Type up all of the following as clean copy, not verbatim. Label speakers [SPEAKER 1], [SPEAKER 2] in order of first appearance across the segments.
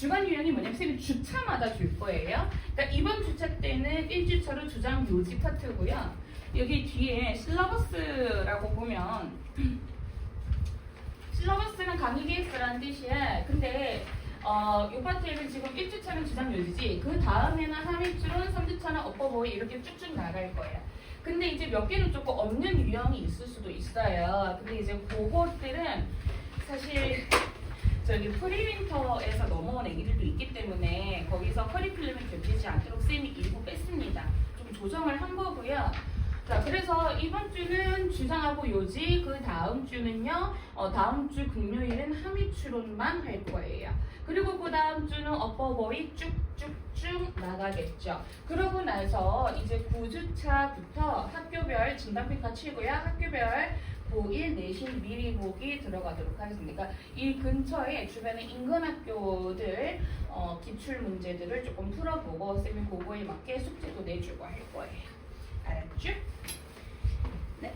[SPEAKER 1] 주간 유형이 뭐냐면 쌤이 주차마다 줄 거예요. 그러니까 이번 주차 때는 1주차로 주장 요지 파트고요. 여기 뒤에 실러버스라고 보면 실러버스는 강의 계획서라는 뜻이야. 근데 이 파트에는 지금 1주차는 주장 요지지, 그 다음에는 하위줄은 3주차는 업버보이 이렇게 쭉쭉 나갈 거예요. 근데 이제 몇 개는 조금 없는 유형이 있을 수도 있어요. 근데 이제 그것들은 사실 저기 프리윈터에서 넘어온 애기들도 있기 때문에 거기서 커리큘럼이 겹치지 않도록 쌤이 일부 뺐습니다. 좀 조정을 한 거고요. 자, 그래서 이번 주는 주장하고 요지, 그 다음 주는요, 다음 주 금요일은 함의추론만 할 거예요. 그리고 그 다음 주는 업버보이 쭉쭉쭉 나가겠죠. 그러고 나서 이제 9주차부터 학교별 진단평가 치고요. 학교별 고1 내신 미리 보기 들어가도록 하겠습니다. 그러니까 이 근처에 주변에 인근 학교들 기출 문제들을 조금 풀어보고 쌤이 그거에 맞게 숙제도 내주고 할 거예요. 알았죠? 네.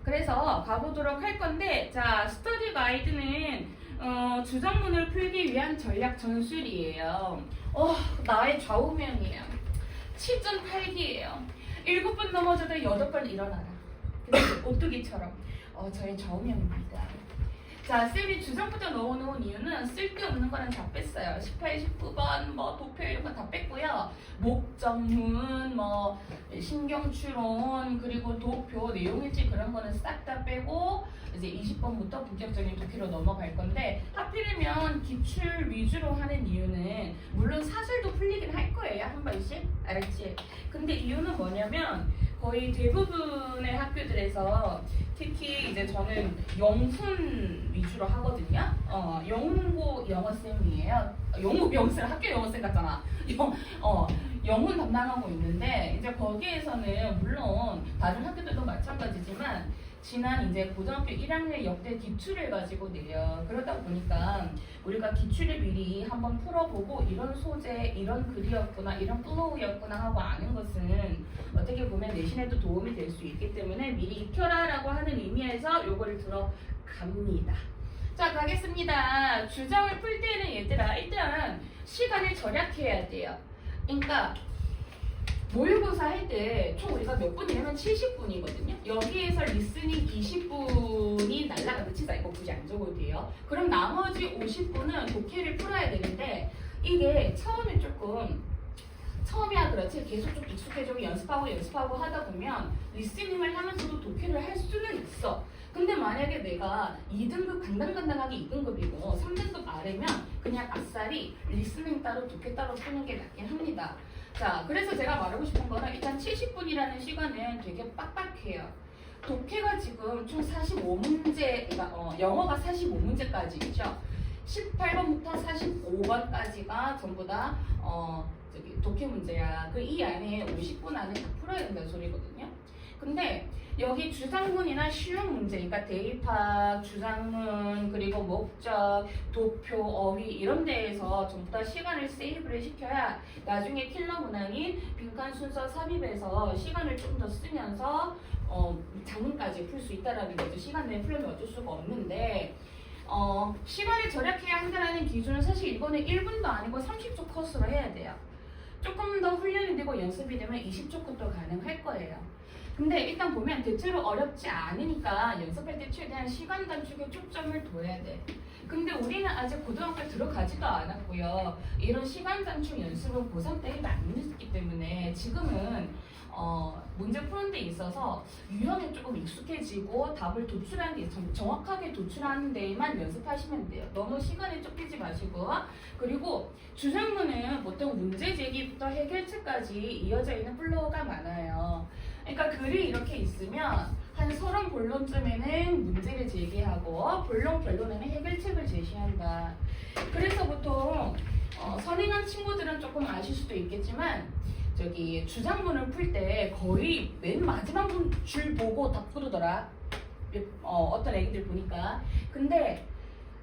[SPEAKER 1] 그래서 가보도록 할 건데, 자, 스터디 가이드는 주장문을 풀기 위한 전략 전술이에요. 나의 좌우명이에요. 7.8기예요. 7번 넘어져도 8번 일어나라. 오뚜기처럼 저의 좌우명입니다. 자, 쌤이 주장부터 넣어놓은 이유는 쓸데없는 거는 다 뺐어요. 18, 19번, 도표 이런 거 다 뺐고요. 목적문, 신경추론, 그리고 도표, 내용일지 그런 거는 싹 다 빼고 이제 20번부터 본격적인 도표로 넘어갈 건데, 하필이면 기출 위주로 하는 이유는 물론 사설도 풀리긴 할 거예요. 한 번씩. 알았지? 근데 이유는 뭐냐면 거의 대부분의 학교들에서 특히 이제 저는 영훈 위주로 하거든요. 영훈고 영어쌤이에요. 영어쌤, 학교 영어쌤 같잖아. 영훈 담당하고 있는데, 이제 거기에서는 물론 다른 학교들도 마찬가지지만 지난 이제 고등학교 1학년 역대 기출을 가지고 내요. 그러다 보니까 우리가 기출을 미리 한번 풀어보고 이런 소재, 이런 글이었구나, 이런 플로우였구나 하고 아는 것은 어떻게 보면 내신에도 도움이 될 수 있기 때문에 미리 익혀라라고 하는 의미에서 요거를 들어갑니다. 자, 가겠습니다. 주장을 풀 때는 얘들아, 일단 시간을 절약해야 돼요. 그러니까 모의고사 할 때 총 우리가 몇 분이냐면 70분이거든요. 여기에서 리스닝 20분이 날라가도 치자. 이거 굳이 안 적어도 돼요. 그럼 나머지 50분은 독해를 풀어야 되는데, 이게 처음이야 그렇지 계속 좀 익숙해지고 연습하고 하다 보면 리스닝을 하면서도 독해를 할 수는 있어. 근데 만약에 내가 2등급 간당간당하게 2등급이고 3등급 아래면 그냥 아싸리 리스닝 따로 독해 따로 푸는 게 낫긴 합니다. 자, 그래서 제가 말하고 싶은 거는 일단 70분이라는 시간은 되게 빡빡해요. 독해가 지금 총 45문제, 그러니까 영어가 45문제까지죠. 18번부터 45번까지가 전부 다 독해 문제야. 이 안에 50분 안에 다 풀어야 된다는 소리거든요. 근데 여기 주장문이나 쉬운 문제, 그러니까 대입학, 주장문, 그리고 목적, 도표, 어휘 이런 데에서 전부 다 시간을 세이브를 시켜야 나중에 킬러 문항인 빈칸 순서 삽입해서 시간을 좀 더 쓰면서 장문까지 풀 수 있다라는 거죠. 시간 내에 풀려면 어쩔 수가 없는데, 시간을 절약해야 한다는 기준은 사실 이거는 1분도 아니고 30초 코스로 해야 돼요. 조금 더 훈련이 되고 연습이 되면 20초 컷도 가능할 거예요. 근데 일단 보면 대체로 어렵지 않으니까 연습할 때 최대한 시간 단축에 초점을 둬야 돼. 근데 우리는 아직 고등학교 들어가지도 않았고요. 이런 시간 단축 연습은 고3 때 안 했기 때문에 지금은 문제 푸는 데 있어서 유형에 조금 익숙해지고 답을 도출하는 데 정확하게 도출하는 데에만 연습하시면 돼요. 너무 시간에 쫓기지 마시고. 그리고 주장문은 보통 문제 제기부터 해결책까지 이어져 있는 플로우가 많아요. 그러니까 글이 이렇게 있으면 한 30본론쯤에는 문제를 제기하고 본론 결론에는 해결책을 제시한다. 그래서 보통 선행한 친구들은 조금 아실 수도 있겠지만 저기 주장문을 풀 때 거의 맨 마지막 줄 보고 다 풀더라. 어떤 애기들 보니까. 근데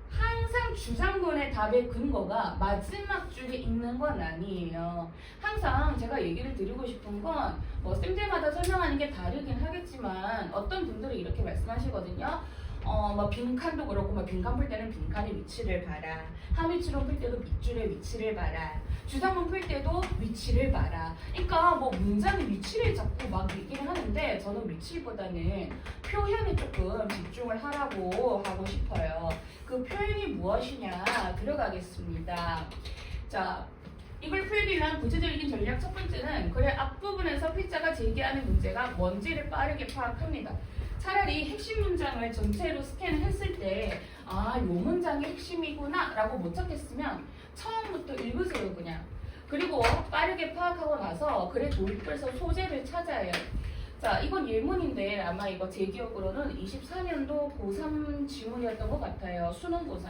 [SPEAKER 1] 항상 주장문의 답의 근거가 마지막 줄에 있는 건 아니에요. 항상 제가 얘기를 드리고 싶은 건 쌤들마다 설명하는 게 다르긴 하겠지만 어떤 분들은 이렇게 말씀하시거든요. 뭐 빈칸도 그렇고 뭐 빈칸 풀 때는 빈칸의 위치를 봐라. 하위추론 풀 때도 밑줄의 위치를 봐라. 주상문 풀 때도 위치를 봐라. 그러니까 뭐 문장의 위치를 자꾸 막 얘기를 하는데 저는 위치보다는 표현에 조금 집중을 하라고 하고 싶어요. 그 표현이 무엇이냐 들어가겠습니다. 자, 이걸 풀기 위한 구체적인 전략 첫 번째는 글의 앞부분에서 필자가 제기하는 문제가 뭔지를 빠르게 파악합니다. 차라리 핵심 문장을 전체로 스캔을 했을 때 아, 요 문장이 핵심이구나 라고 못 찾겠으면 처음부터 읽으세요 그냥. 그리고 빠르게 파악하고 나서 글의 도입부에서 소재를 찾아야 해요. 자, 이건 예문인데 아마 이거 제 기억으로는 24년도 고3 지문이었던 것 같아요. 수능 고3.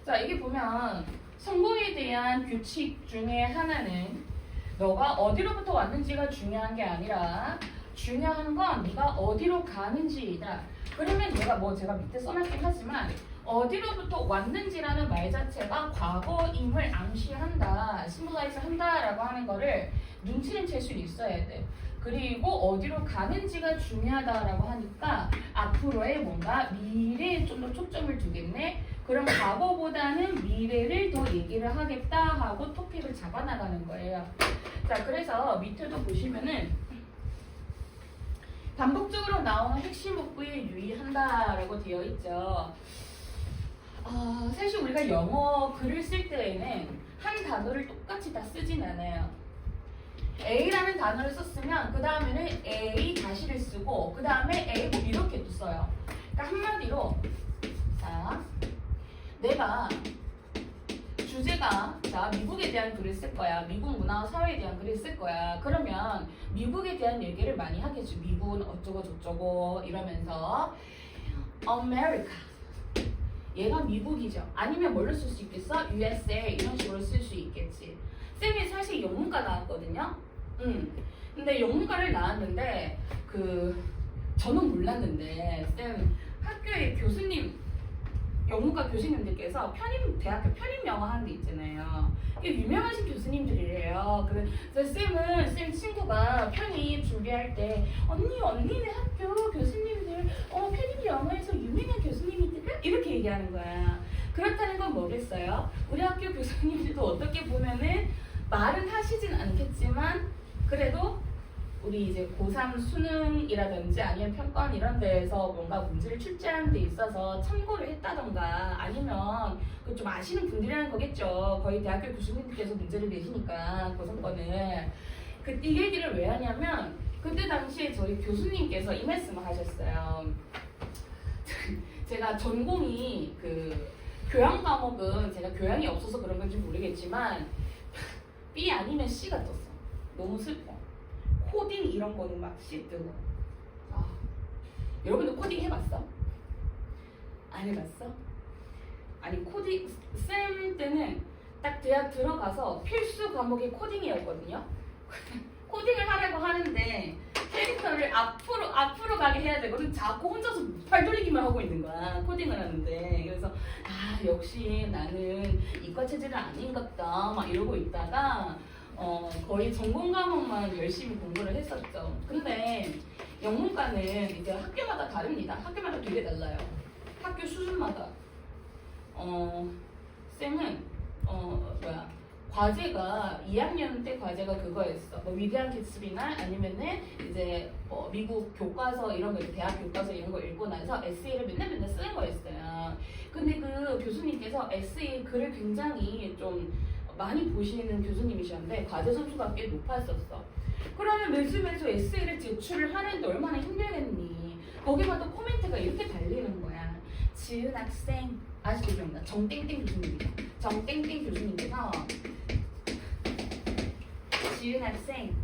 [SPEAKER 1] 자, 이게 보면 성공에 대한 규칙 중에 하나는 너가 어디로부터 왔는지가 중요한 게 아니라 중요한 건 네가 어디로 가는지이다. 그러면 얘가 뭐 제가 밑에 써놨긴 하지만 어디로부터 왔는지라는 말 자체가 과거임을 암시한다, 시뮬라이즈 한다라고 하는 거를 눈치는 챌 수 있어야 돼. 그리고 어디로 가는지가 중요하다라고 하니까 앞으로의 뭔가 미래에 좀 더 초점을 두겠네. 그럼 과거보다는 미래를 더 얘기를 하겠다 하고 토픽을 잡아나가는 거예요. 자, 그래서 밑에도 보시면은 반복적으로 나오는 핵심 문구에 유의한다라고 되어 있죠. 사실 우리가 영어 글을 쓸 때에는 한 단어를 똑같이 다 쓰진 않아요. A라는 단어를 썼으면 그 다음에는 A 다시를 쓰고 그 다음에 A 이렇게 또 써요. 그러니까 한마디로 자, 내가 주제가 자 미국에 대한 글을 쓸 거야. 미국 문화와 사회에 대한 글을 쓸 거야. 그러면 미국에 대한 얘기를 많이 하겠죠. 미국은 어쩌고 저쩌고 이러면서 America 얘가 미국이죠. 아니면 뭘로 쓸 수 있겠어? USA 이런 식으로 쓸 수 있겠지. 쌤이 사실 영문과 나왔거든요. 근데 영문과를 나왔는데 저는 몰랐는데 쌤 학교에 교수님 영문과 교수님들께서 대학교 편입 영어 하는 데 있잖아요. 이게 유명하신 교수님들이래요. 그래서 쌤 친구가 편입 준비할 때 언니네 학교 교수님들 편입 영어에서 유명한 교수님이더라 이렇게 얘기하는 거야. 그렇다는 건 뭐겠어요? 우리 학교 교수님들도 어떻게 보면은 말은 하시진 않겠지만 그래도 우리 이제 고3 수능이라든지 아니면 평가원 이런 데에서 뭔가 문제를 출제하는 데 있어서 참고를 했다던가 아니면 좀 아시는 분들이라는 거겠죠. 거의 대학교 교수님들께서 문제를 내시니까 고3거는 이 얘기를 왜 하냐면 그때 당시에 저희 교수님께서 이 말씀을 하셨어요. 제가 전공이 교양 과목은 제가 교양이 없어서 그런 건지 모르겠지만 B 아니면 C가 떴어. 너무 슬퍼. 코딩 이런 거는 막 C 뜨고. 여러분도 코딩 해봤어? 안 해봤어? 아니 코딩 쌤 때는 딱 대학 들어가서 필수 과목이 코딩이었거든요. 코딩을 하려고 하는데 캐릭터를 앞으로 가게 해야 되거든. 자꾸 혼자서 팔 돌리기만 하고 있는 거야. 코딩을 하는데. 그래서 역시 나는 이과 체질은 아닌갑다 막 이러고 있다가 거의 전공 과목만 열심히 공부를 했었죠. 근데 영문과는 이제 학교마다 다릅니다. 학교마다 되게 달라요. 학교 수준마다. 쌤은 과제가 2학년 때 과제가 그거였어. 뭐 위대한 개츠비나 아니면은 이제 미국 교과서 이런 거 대학 교과서 이런 거 읽고 나서 에세이를 맨날 쓰는 거였어요. 근데 그 교수님께서 에세이 글을 굉장히 좀 많이 보시는 교수님이셨는데 과제 점수가 꽤 높았었어. 그러면 매주 에세이를 제출을 하는데 얼마나 힘들겠니? 거기마다 코멘트가 이렇게 달리는 거야. 지은 학생 아직도 기억나. 정땡땡 교수님이죠. 정땡땡 교수님께서 지은 학생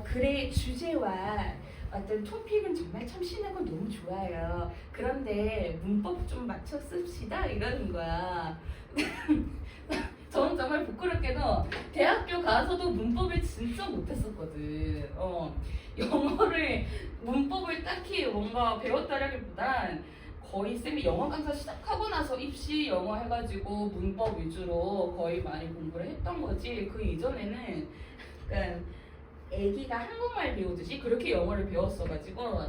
[SPEAKER 1] 글의 주제와 어떤 토픽은 정말 참신하고 너무 좋아요. 그런데 문법 좀 맞춰 씁시다 이러는 거야. 저는 정말 부끄럽게도 대학교 가서도 문법을 진짜 못했었거든. 문법을 딱히 뭔가 배웠다라기보단 거의 쌤이 영어 강사 시작하고 나서 입시 영어 해가지고 문법 위주로 거의 많이 공부를 했던 거지. 그 이전에는 약간 애기가 한국말 배우듯이 그렇게 영어를 배웠어가지고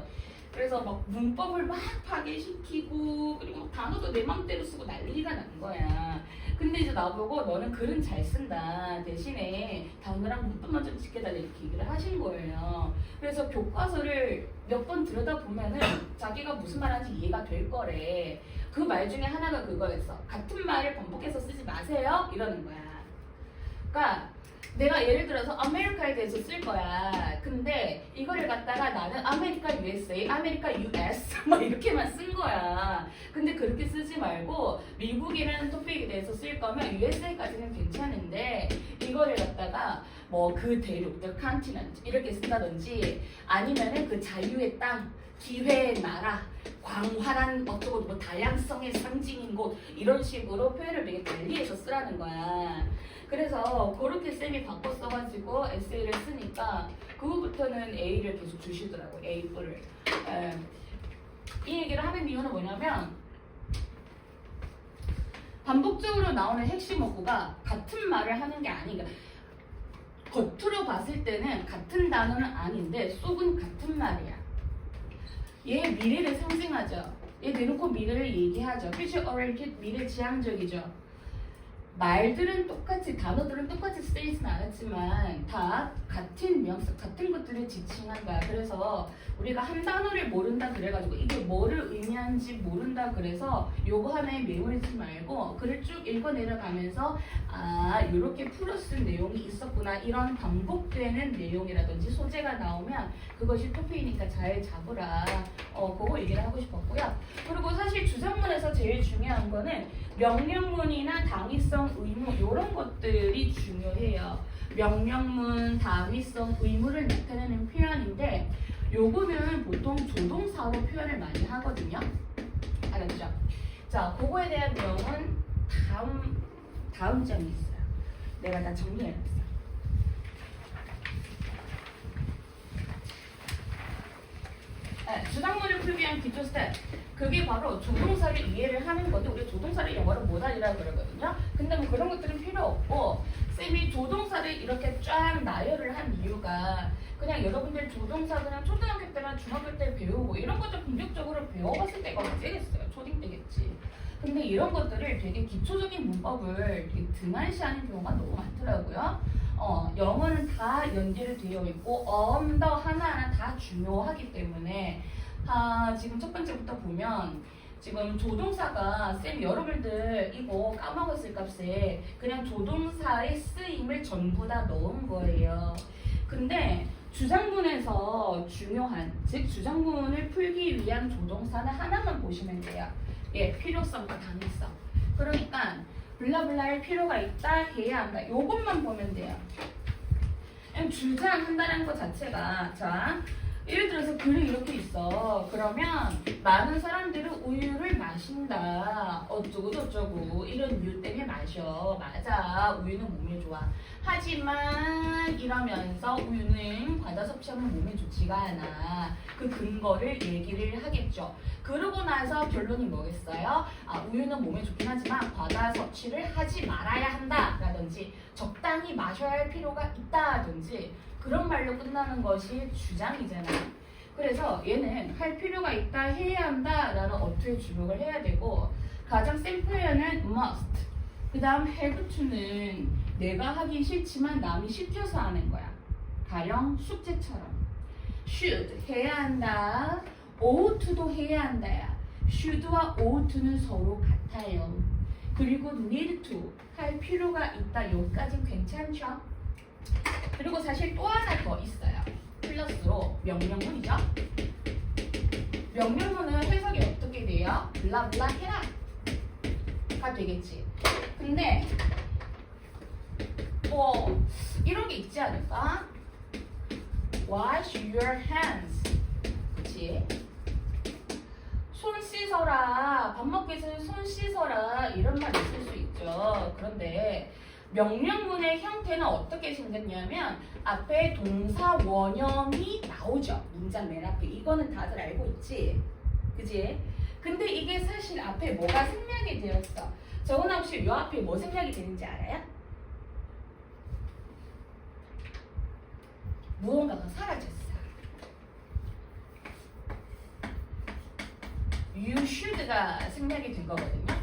[SPEAKER 1] 그래서 막 문법을 막 파괴시키고 그리고 막 단어도 내 맘대로 쓰고 난리가 난 거야. 근데 이제 나보고 너는 글은 잘 쓴다. 대신에 단어랑 문법만 좀 지켜달라 이렇게 얘기를 하신 거예요. 그래서 교과서를 몇 번 들여다보면은 자기가 무슨 말하는지 이해가 될 거래. 그 말 중에 하나가 그거였어. 같은 말을 반복해서 쓰지 마세요. 이러는 거야. 그러니까 내가 예를 들어서 아메리카에 대해서 쓸 거야. 근데 이거를 갖다가 나는 아메리카 USA, 아메리카 US 막 이렇게만 쓴 거야. 근데 그렇게 쓰지 말고 미국이라는 토픽에 대해서 쓸 거면 USA까지는 괜찮은데 이거를 갖다가 뭐 그 대륙, the continent 이렇게 쓴다든지 아니면은 그 자유의 땅, 기회의 나라, 광활한 어쩌고 뭐 다양성의 상징인 곳 이런 식으로 표현을 되게 달리해서 쓰라는 거야. 그래서 그렇게 쌤이 바꿔 써가지고 에세이를 쓰니까 그 후부터는 A를 계속 주시더라고요. A4를. 이 얘기를 하는 이유는 뭐냐면 반복적으로 나오는 핵심 어구가 같은 말을 하는 게 아닌가. 겉으로 봤을 때는 같은 단어는 아닌데 속은 같은 말이야. 얘 미래를 상징하죠. 얘 대놓고 미래를 얘기하죠. future oriented 미래 지향적이죠. 말들은 똑같이 단어들은 똑같이 쓰이진 않았지만 다 같은 명사 같은 것들을 지칭한다. 그래서 우리가 한 단어를 모른다 그래가지고 이게 뭐를 의미하는지 모른다 그래서 요거 하나에 메모리지 말고 글을 쭉 읽어 내려가면서 아 이렇게 풀어쓴 내용이 있었구나 이런 반복되는 내용이라든지 소재가 나오면 그것이 토픽이니까 잘 잡으라. 그거 얘기를 하고 싶었고요. 그리고 사실 주장문에서 제일 중요한 거는 명령문이나 당위성 의무 이런 것들이 중요해요. 명령문, 당위성 의무를 나타내는 표현인데 요거는 보통 조동사로 표현을 많이 하거든요. 알았죠? 자, 그거에 대한 내용은 다음 장에 있어요. 내가 다 정리해놨어요. 네, 주장문을 풀기 위한 기초 스텝. 그게 바로 조동사를 이해를 하는 건데 우리 조동사를 영어로 모달이라 그러거든요. 근데 뭐 그런 것들은 필요 없고 쌤이 조동사를 이렇게 쫙 나열을 한 이유가 그냥 여러분들 조동사 그냥 초등학교 때나 중학교 때 배우고 이런 것들 본격적으로 배워봤을 때가 언제겠어요? 초딩 때겠지. 근데 이런 것들을 되게 기초적인 문법을 되게 등한시하는 경우가 너무 많더라고요. 영어는 다 연결이 되어 있고 언더 하나하나 다 중요하기 때문에 지금 첫 번째부터 보면 지금 조동사가 쌤 여러분들 이거 까먹었을 값에 그냥 조동사의 쓰임을 전부 다 넣은 거예요. 근데 주장문에서 중요한 즉 주장문을 풀기 위한 조동사는 하나만 보시면 돼요. 예, 필요성과 당위성. 그러니까 블라블라할 필요가 있다, 해야 한다. 요것만 보면 돼요. 그냥 주장한다는 것 자체가 자 예를 들어서 글이 이렇게 있어. 그러면 많은 사람들은 우유를 마신다. 어쩌고 저쩌고 이런 이유 때문에 마셔. 맞아. 우유는 몸에 좋아. 하지만 이러면서 우유는 과다 섭취하면 몸에 좋지가 않아. 그 근거를 얘기를 하겠죠. 그러고 나서 결론이 뭐겠어요? 우유는 몸에 좋긴 하지만 과다 섭취를 하지 말아야 한다. 라든지 적당히 마셔야 할 필요가 있다든지 그런 말로 끝나는 것이 주장이잖아요. 그래서 얘는 할 필요가 있다, 해야 한다 라는 어투에 주목을 해야 되고 가장 센 표현은 must 그 다음 have to는 내가 하기 싫지만 남이 시켜서 하는 거야. 가령 숙제처럼 should 해야 한다, ought to도 해야 한다야. should와 ought to는 서로 같아요. 그리고 need to 할 필요가 있다. 여기까지는 괜찮죠? 그리고 사실 또 하나 더 있어요. 플러스로 명령문이죠. 명령문은 해석이 어떻게 돼요? 블라블라 해라 가 되겠지. 근데 뭐 이런 게 있지 않을까? Wash your hands. 그치? 손 씻어라. 밥 먹기 전에 손 씻어라. 이런 말 있을 수 있죠. 그런데 명령문의 형태는 어떻게 생겼냐면 앞에 동사 원형이 나오죠. 문장 맨 앞에. 이거는 다들 알고 있지? 그지? 근데 이게 사실 앞에 뭐가 생략이 되었어. 정은아 혹시 요 앞에 뭐 생략이 되는지 알아요? 무언가가 사라졌어. you should가 생략이 된 거거든요.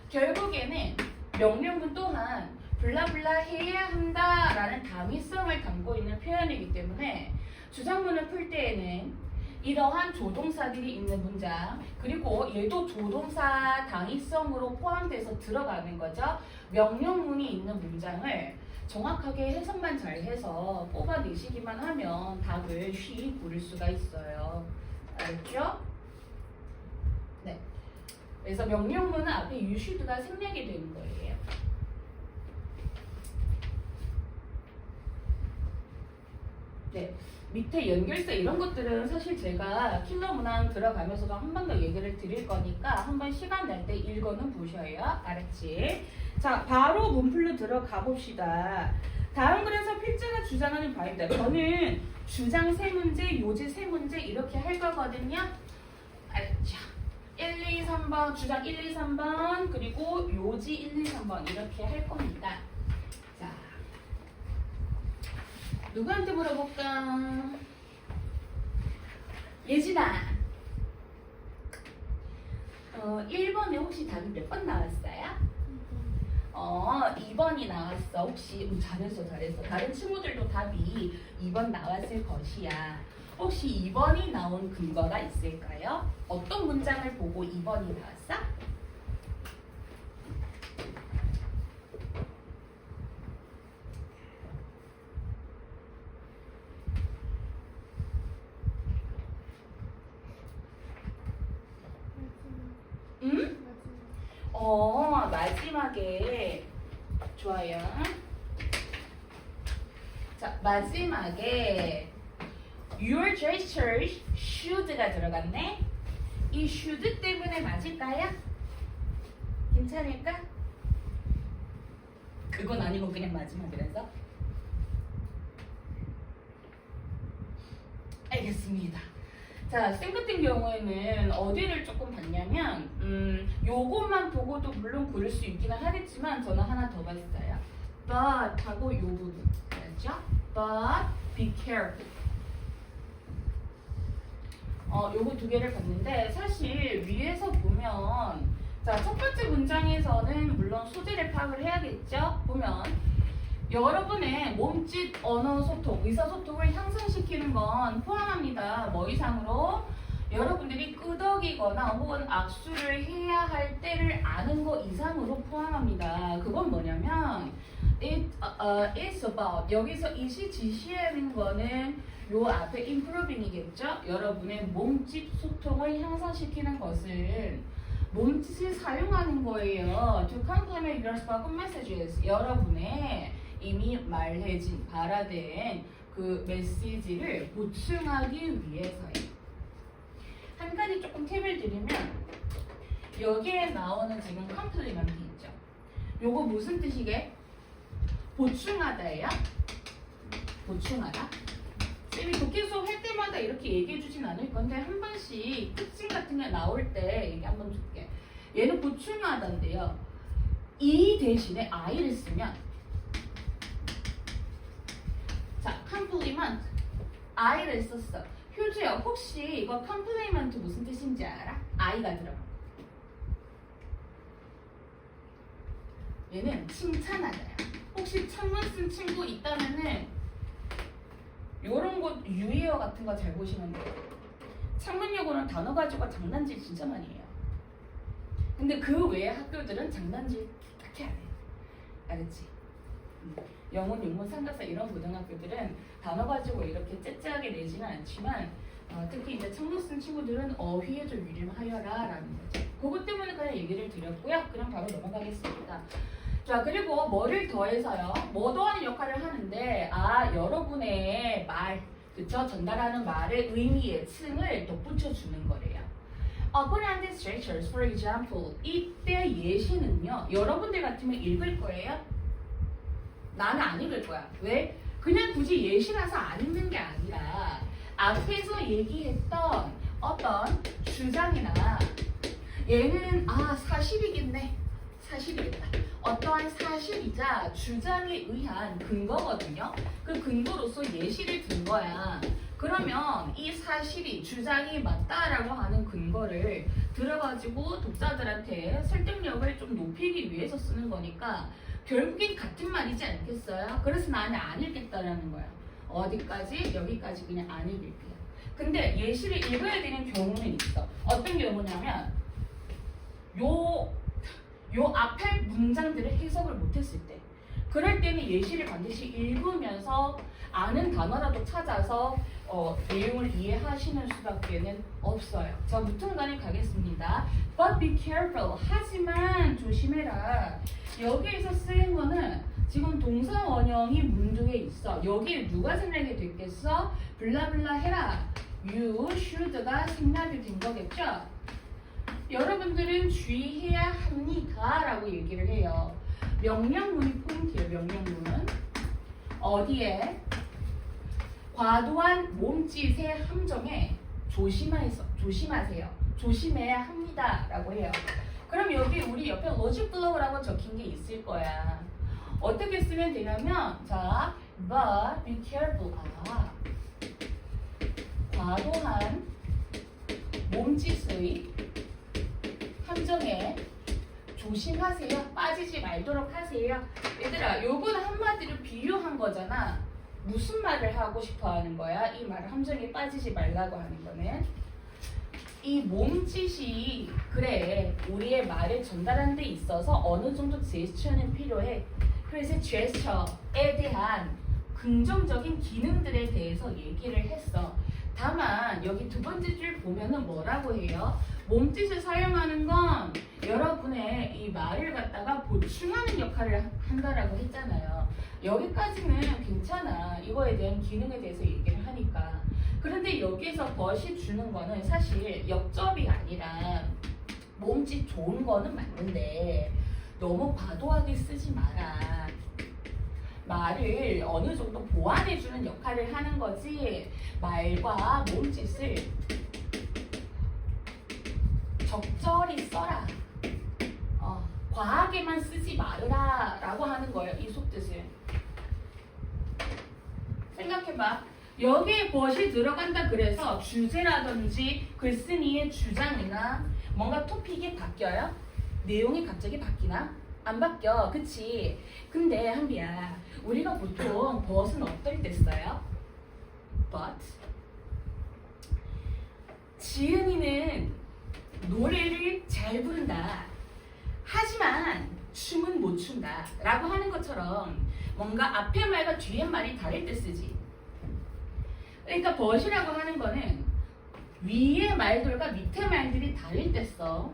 [SPEAKER 1] 결국에는 명령문 또한 블라블라 해야 한다라는 당위성을 담고 있는 표현이기 때문에 주장문을 풀 때에는 이러한 조동사들이 있는 문장, 그리고 얘도 조동사 당위성으로 포함돼서 들어가는 거죠. 명령문이 있는 문장을 정확하게 해석만 잘 해서 뽑아내시기만 하면 답을 쉬이 고를 수가 있어요. 알겠죠? 네. 그래서 명령문은 앞에 you should가 생략이 되는 거예요. 네. 밑에 연결사 이런 것들은 사실 제가 킬러 문항 들어가면서도 한 번 더 얘기를 드릴 거니까 한번 시간 날 때 읽어는 보셔요. 알았지? 자, 바로 문풀로 들어가 봅시다. 다음 글에서 필자가 주장하는 바입니다. 저는 주장 3문제, 요지 3문제 이렇게 할 거거든요. 알았죠? 1, 2, 3번, 주장 1, 2, 3번, 그리고 요지 1, 2, 3번 이렇게 할 겁니다. 자, 누구한테 물어볼까? 예진아. 1번에 혹시 답이 몇 번 나왔어요? 2번이 나왔어. 혹시 잘했어. 다른 친구들도 답이 2번 나왔을 것이야. 혹시 2번이 나온 근거가 있을까요? 어떤 문장을 보고 2번이 나왔어? 응? 마지막에 좋아요. 자, 마지막에 Your gestures should가 들어갔네. 이 should 때문에 맞을까요? 괜찮을까? 그건 아니고 그냥 마지막이라서. 알겠습니다. 자, 쌤 같은 경우에는 어디를 조금 봤냐면 요것만 보고도 물론 고를 수 있기는 하겠지만 저는 하나 더 봤어요. But 하고 요 부분 알았죠? But be careful. 요거 두 개를 봤는데 사실 위에서 보면 자, 첫 번째 문장에서는 물론 소재를 파악을 해야겠죠? 보면 여러분의 몸짓, 언어 소통, 의사소통을 향상시키는 건 포함합니다. 뭐 이상으로? 여러분들이 끄덕이거나 혹은 악수를 해야 할 때를 아는 거 이상으로 포함합니다. 그건 뭐냐면 it's about 여기서 it이 지시하는 거는 요 앞에 improving이겠죠? 여러분의 몸짓 소통을 향상시키는 것은 몸짓을 사용하는 거예요. To complement your spoken messages. 여러분의 이미 말해진, 발화된 그 메시지를 보충하기 위해서예요. 한 가지 조금 팁을 드리면 여기에 나오는 지금 컴플리먼트 있죠? 요거 무슨 뜻이게? 보충하다예요? 보충하다? 쌤이 독해 수업 할 때마다 이렇게 얘기해 주진 않을 건데 한 번씩 특징 같은 게 나올 때 얘기 한번 줄게. 얘는 보충하다인데요. 이 대신에 I를 쓰면 자, compliment I를 썼어. 효주야, 혹시 이거 compliment 무슨 뜻인지 알아? I가 들어가. 얘는 칭찬하다야. 혹시 창문 쓴 친구 있다면은 요런 거 유의어 같은 거 잘 보시면 돼요. 창문여고는 단어 가지고 장난질 진짜 많이 해요. 근데 그 외에 학교들은 장난질 딱히 안 해요. 알았지? 영문, 육문, 상가사 이런 고등학교들은 단어 가지고 이렇게 째째하게 내지는 않지만 특히 이제 창문 쓴 친구들은 어휘에 좀 유념하여라 라는 거죠. 그것 때문에 그냥 얘기를 드렸고요. 그럼 바로 넘어가겠습니다. 자, 그리고 뭐를 더해서요? 뭐 더하는 역할을 하는데 여러분의 말, 그쵸? 전달하는 말의 의미의 층을 덧붙여 주는 거래요. Upon these gestures, for example, 이때 예시는요. 여러분들 같으면 읽을 거예요? 나는 안 읽을 거야. 왜? 그냥 굳이 예시라서 안 읽는 게 아니라 앞에서 얘기했던 어떤 주장이나 얘는 사실이겠네. 사실이겠다. 어떠한 사실이자 주장에 의한 근거거든요. 그 근거로서 예시를 든 거야. 그러면 이 사실이 주장이 맞다라고 하는 근거를 들어가지고 독자들한테 설득력을 좀 높이기 위해서 쓰는 거니까 결국엔 같은 말이지 않겠어요? 그래서 나는 안 읽겠다라는 거야. 어디까지? 여기까지 그냥 안 읽을게요. 근데 예시를 읽어야 되는 경우는 있어. 어떤 경우냐면 요 앞에 문장들을 해석을 못했을 때, 그럴 때는 예시를 반드시 읽으면서 아는 단어라도 찾아서 내용을 이해하시는 수밖에는 없어요. 자, 무튼간에 가겠습니다. But be careful. 하지만 조심해라. 여기에서 쓰인 거는 지금 동사 원형이 문중에 있어. 여기에 누가 생략이 됐겠어? 블라블라 해라. You should가 생략이 된 거겠죠? 여러분들은 주의해야 합니다 라고 얘기를 해요. 명령문이 포인트예요. 명령문은 어디에? 과도한 몸짓의 함정에 조심하세요. 조심해야 합니다 라고 해요. 그럼 여기 우리 옆에 logic flow라고 적힌 게 있을 거야. 어떻게 쓰면 되냐면 자, but be careful. 과도한 몸짓의 함정에 조심하세요. 빠지지 말도록 하세요. 얘들아, 요거는 한마디로 비유한 거잖아. 무슨 말을 하고 싶어 하는 거야? 이 말을 함정에 빠지지 말라고 하는 거는 이 몸짓이 그래 우리의 말을 전달하는 데 있어서 어느 정도 제스처는 필요해. 그래서 제스처에 대한 긍정적인 기능들에 대해서 얘기를 했어. 다만 여기 두 번째 줄 보면은 뭐라고 해요? 몸짓을 사용하는 건 여러분의 이 말을 갖다가 보충하는 역할을 한다라고 했잖아요. 여기까지는 괜찮아. 이거에 대한 기능에 대해서 얘기를 하니까. 그런데 여기에서 벗이 주는 거는 사실 역접이 아니라 몸짓 좋은 거는 맞는데 너무 과도하게 쓰지 마라. 말을 어느 정도 보완해주는 역할을 하는 거지 말과 몸짓을 적절히 써라. 과하게만 쓰지 말으라 라고 하는 거예요. 이 속뜻을. 생각해봐. 여기에 벗이 들어간다 그래서 주제라든지 글쓴이의 주장이나 뭔가 토픽이 바뀌어요? 내용이 갑자기 바뀌나? 안 바뀌어. 그치? 근데 한비야, 우리가 보통 벗은 어떨 때 써요? But 지은이는 노래를 잘 부른다. 하지만 춤은 못 춘다 라고 하는 것처럼 뭔가 앞에 말과 뒤에 말이 다를 때 쓰지. 그러니까 벗이라고 하는 거는 위에 말들과 밑에 말들이 다를 때 써.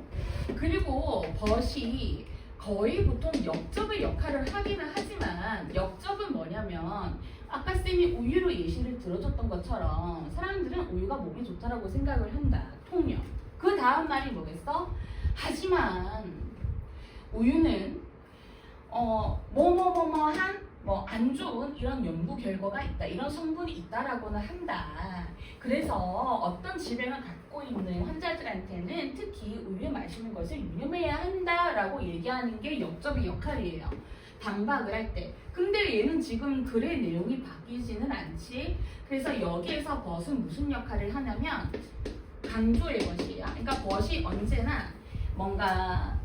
[SPEAKER 1] 그리고 벗이 거의 보통 역접의 역할을 하기는 하지만 역접은 뭐냐면 아까 쌤이 우유로 예시를 들어줬던 것처럼 사람들은 우유가 몸에 좋다라고 생각을 한다. 통념. 그 다음 말이 뭐겠어? 하지만 우유는 뭐뭐뭐뭐한 뭐 안 좋은 이런 연구 결과가 있다. 이런 성분이 있다라고는 한다. 그래서 어떤 질병을 갖고 있는 환자들한테는 특히 우유 마시는 것을 유념해야 한다라고 얘기하는 게 역접의 역할이에요. 당박을 할 때. 근데 얘는 지금 글의 내용이 바뀌지는 않지. 그래서 여기에서 벗은 무슨 역할을 하냐면 강조의 벗이야. 그러니까 벗이 언제나 뭔가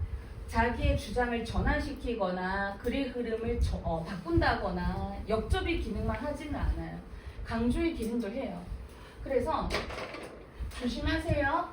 [SPEAKER 1] 자기의 주장을 전환시키거나 글의 흐름을 바꾼다거나 역접의 기능만 하지는 않아요. 강조의 기능도 해요. 그래서 조심하세요.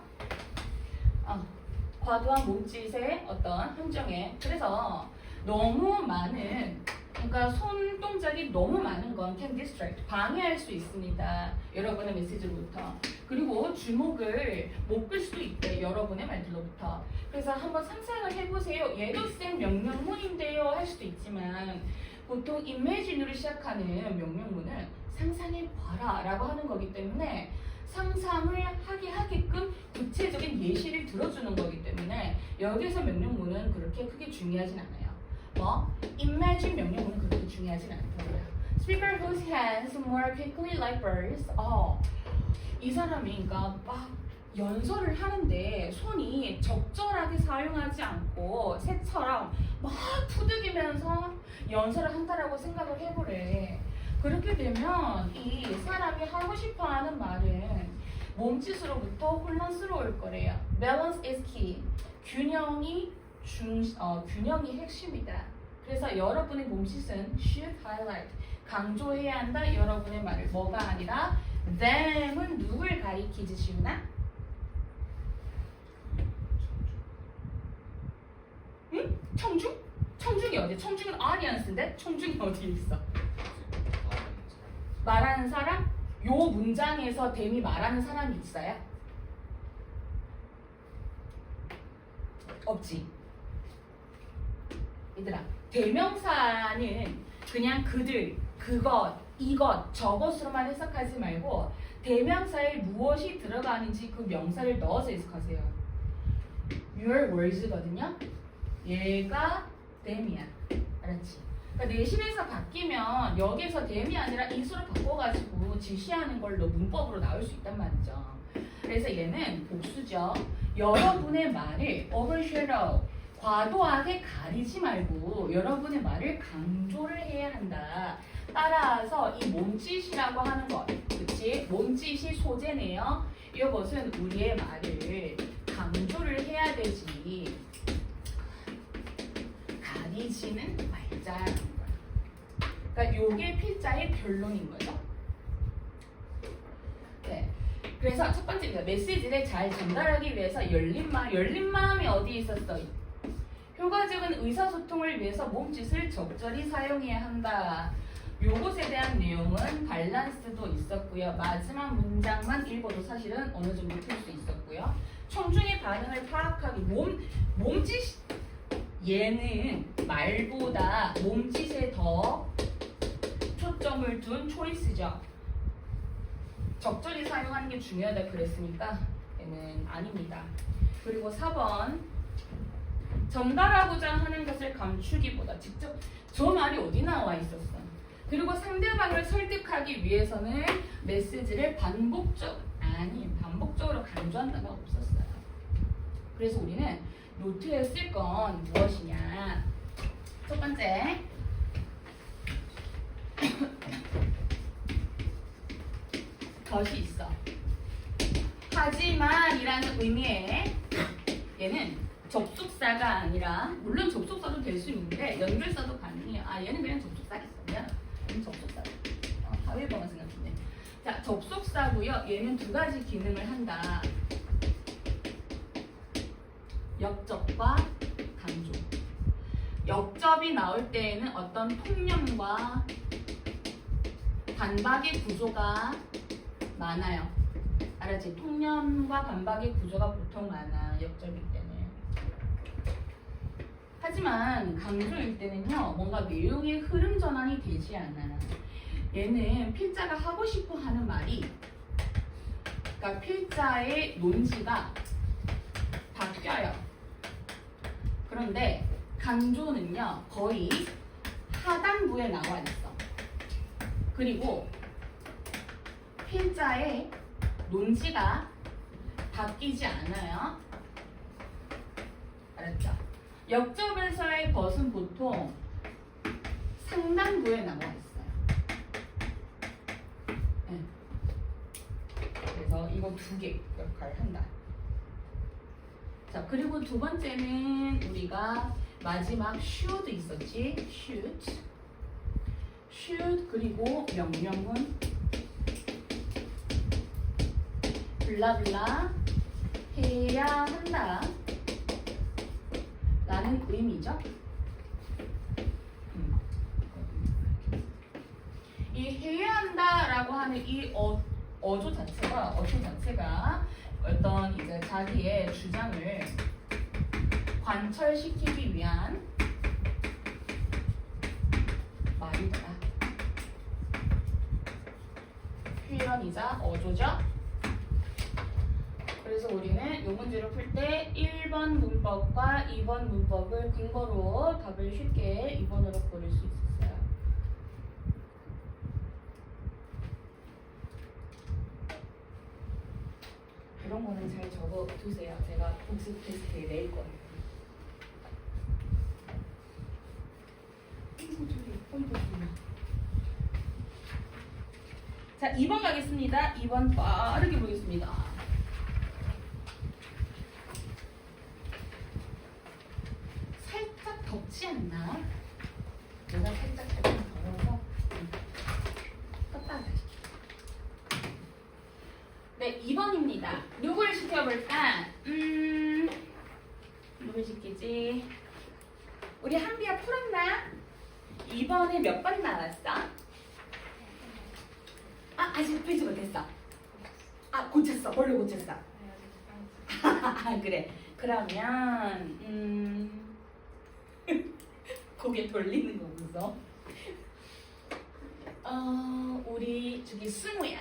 [SPEAKER 1] 과도한 몸짓의 어떤 함정에. 그래서 너무 많은, 그러니까 손 동작이 너무 많은 건 can distract, 방해할 수 있습니다. 여러분의 메시지로부터. 그리고 주목을 못 끌 수도 있대. 여러분의 말들로부터. 그래서 한번 상상을 해보세요. 얘도 쌤 명령문인데요 할 수도 있지만 보통 imagine으로 시작하는 명령문은 상상해봐라 라고 하는 거기 때문에 상상을 하게 하게끔 구체적인 예시를 들어주는 거기 때문에 여기서 명령문은 그렇게 크게 중요하진 않아요. imagine 명령문은 그렇게 중요하진 않더라고요. Speaker whose hands move quickly like birds. 이 사람이 그러니까 막 연설을 하는데 손이 적절하게 사용하지 않고 새처럼 막 푸드기면서 연설을 한다라고 생각을 해보래. 그렇게 되면 이 사람이 하고 싶어하는 말은 몸짓으로부터 혼란스러울 거래요. Balance is key. 균형이 핵심이다. 그래서 여러분의 몸짓은 should highlight. 강조해야 한다. 여러분의 말을 뭐가 아니라 them은 누굴 가리키지 시우나? 응? 청중? 청중이 어디? 청중은 audience인데 청중이 어디에 있어? 말하는 사람? 요 문장에서 댐이 말하는 사람이 있어요? 없지. 얘들아, 대명사는 그냥 그들, 그것, 이것, 저것으로만 해석하지 말고 대명사에 무엇이 들어가는지 그 명사를 넣어서 해석하세요. Your words거든요. 얘가 them이야. 알았지? 그러니까 내신에서 바뀌면 여기서 them이 아니라 is로 바꿔가지고 지시하는 걸로 문법으로 나올 수 있단 말이죠. 그래서 얘는 복수죠. 여러분의 말을 overshadow, 과도하게 가리지 말고 여러분의 말을 강조를 해야 한다. 따라서 이 몸짓이라고 하는 것, 그치? 몸짓이 소재네요. 이것은 우리의 말을 강조를 해야 되지. 가리지는 말자라는 거야. 그러니까 요게 필자의 결론인 거죠. 네. 그래서 첫 번째입니다. 메시지를 잘 전달하기 위해서 열린 마음이 어디에 있었어? 효과적인 의사소통을 위해서 몸짓을 적절히 사용해야 한다. 요것에 대한 내용은 밸런스도 있었고요. 마지막 문장만 읽어도 사실은 어느 정도 풀 수 있었고요. 청중의 반응을 파악하기, 몸짓, 얘는 말보다 몸짓에 더 초점을 둔 초이스죠. 적절히 사용하는 게 중요하다 그랬으니까 얘는 아닙니다. 그리고 4번 전달하고자 하는 것을 감추기보다 직접 저 말이 어디 나와 있었어. 그리고 상대방을 설득하기 위해서는 메시지를 반복적으로 강조한 단어가 없었어요. 그래서 우리는 노트에 쓸 건 무엇이냐. 첫 번째 덫이 있어. 하지만 이라는 의미의 얘는 접속사가 아니라, 물론 접속사도 될 수 있는데 연결사도 가능해요. 얘는 그냥 접속사겠어. 얘는 접속사다. 하위번호 생각했네. 자, 접속사고요. 얘는 두 가지 기능을 한다. 역접과 강조. 역접이 나올 때에는 어떤 통념과 반박의 구조가 많아요. 알았지? 통념과 반박의 구조가 보통 많아. 역접일 때는. 하지만 강조일 때는요, 뭔가 내용의 흐름 전환이 되지 않아. 얘는 필자가 하고 싶어 하는 말이, 그러니까 필자의 논지가 바뀌어요. 그런데 강조는요, 거의 하단부에 나와 있어. 그리고 필자의 논지가 바뀌지 않아요. 알았죠? 역접에서의 벗은 보통 상단부에 나와 있어요. 네. 그래서 이거 두 개 역할을 한다. 자, 그리고 두 번째는 우리가 마지막 should 있었지. should 그리고 명령은 블라블라 해야 한다 라는 의미죠. 이 해야 한다 라고 하는 이 어조 자체가 어떤 이제 자기의 주장을 관철시키기 위한 말이다. 표현이자 어조죠. 그래서 우리는 이 문제를 풀 때 1번 문법과 2번 문법을 근거로 답을 쉽게 2번으로 고를 수 있었어요. 이런 거는 잘 적어 두세요. 제가 복습 테스트에 낼 거예요. 자, 2번 가겠습니다. 2번 빠르게 보겠습니다. 살짝 덥지 않나? 내가 살짝 조금 더워서 떴다. 네, 2번입니다. 누굴 시켜볼까? 누굴 시키지? 우리 한비야 풀었나? 2번에 몇 번 나왔어? 아직 풀지 못했어. 고쳤어. 뭘로 고쳤어? 그래. 그러면 고개 돌리는 거 무서워? 우리 저기 승우야.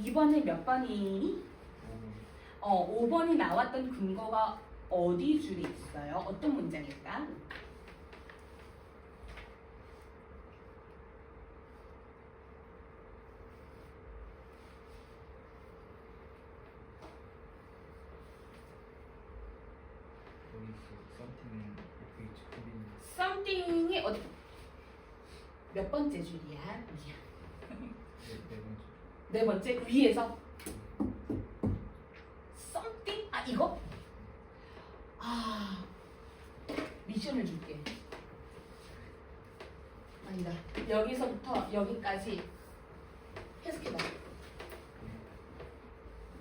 [SPEAKER 1] 2번에 몇 번이? 5번이 나왔던 근거가 어디 줄이 있어요? 어떤 문장일까? something이 어디? 몇 번째 줄이야? 네 번째 위에서 something 이거? 미션을 줄게. 아니다. 여기서부터 여기까지 해석해봐.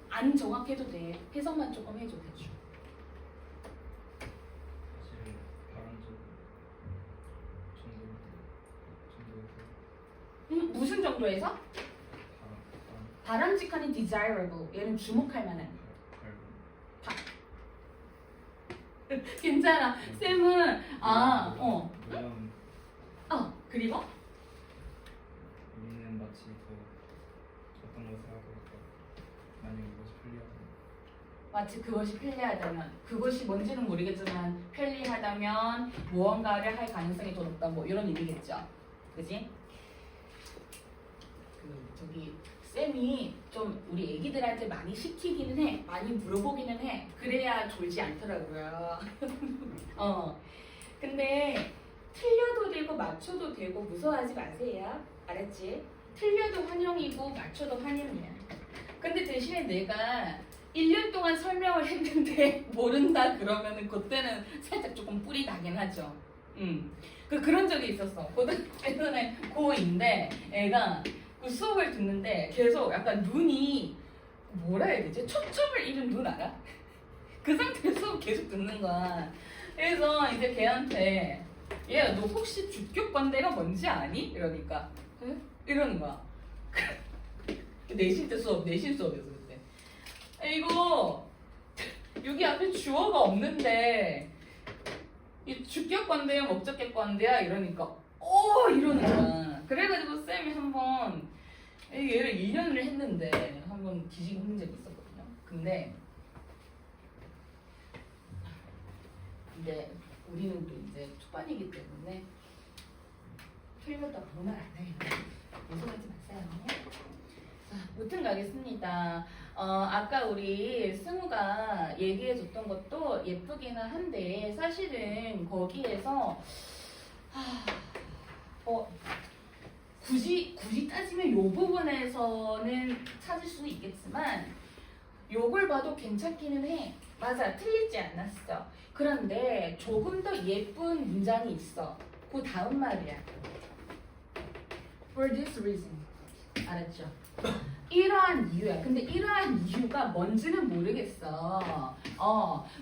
[SPEAKER 1] 안 정확해도 돼. 해석만 조금 해줘 대충. 무슨 정도에서? 바람직한 desirable. 얘는 주목할 만한. 괜찮아. 쌤은 그리고?
[SPEAKER 2] 우리는 마치 어떤 것을 하고 있다. 만약 이것이 편리하다면.
[SPEAKER 1] 마치 그것이 편리하다면. 그것이 뭔지는 모르겠지만 편리하다면 무언가를 할 가능성이 더 높다. 뭐 이런 의미겠죠. 그지? 저기 쌤이 좀 우리 애기들한테 많이 시키기는 해. 많이 물어보기는 해. 그래야 졸지 않더라고요. 근데 틀려도 되고 맞춰도 되고 무서워하지 마세요. 알았지? 틀려도 환영이고 맞춰도 환영이야. 근데 대신에 내가 1년 동안 설명을 했는데 모른다 그러면은 그때는 살짝 조금 뿔이 나긴 하죠. 그런 적이 있었어. 예전에 고2인데 애가 그 수업을 듣는데 계속 약간 눈이 뭐라 해야 되지? 초점을 잃은 눈 알아? 그 상태에서 수업 계속 듣는 거야. 그래서 이제 걔한테 얘 너 혹시 주격관대가 뭔지 아니? 이러니까 응? 이러는 거야. 내신 수업이었어 그때. 이거 여기 앞에 주어가 없는데 이 주격관대야 목적격관대야 이러니까 이러는 거야. 그래가지고 쌤이 한번 얘를 2년을 했는데 한번 뒤지고 혼낸 적이 있었거든요. 근데 우리는 또 이제 초반이기 때문에 틀렸다 아무 말 안 해요. 무서워하지 마세요. 자, 무튼 가겠습니다. 아까 우리 승우가 얘기해줬던 것도 예쁘기는 한데 사실은 거기에서 굳이 따지면 이 부분에서는 찾을 수는 있겠지만 요걸 봐도 괜찮기는 해. 맞아, 틀리지 않았어. 그런데 조금 더 예쁜 문장이 있어. 그 다음 말이야. For this reason. 알았죠? 이러한 이유야. 근데 이러한 이유가 뭔지는 모르겠어.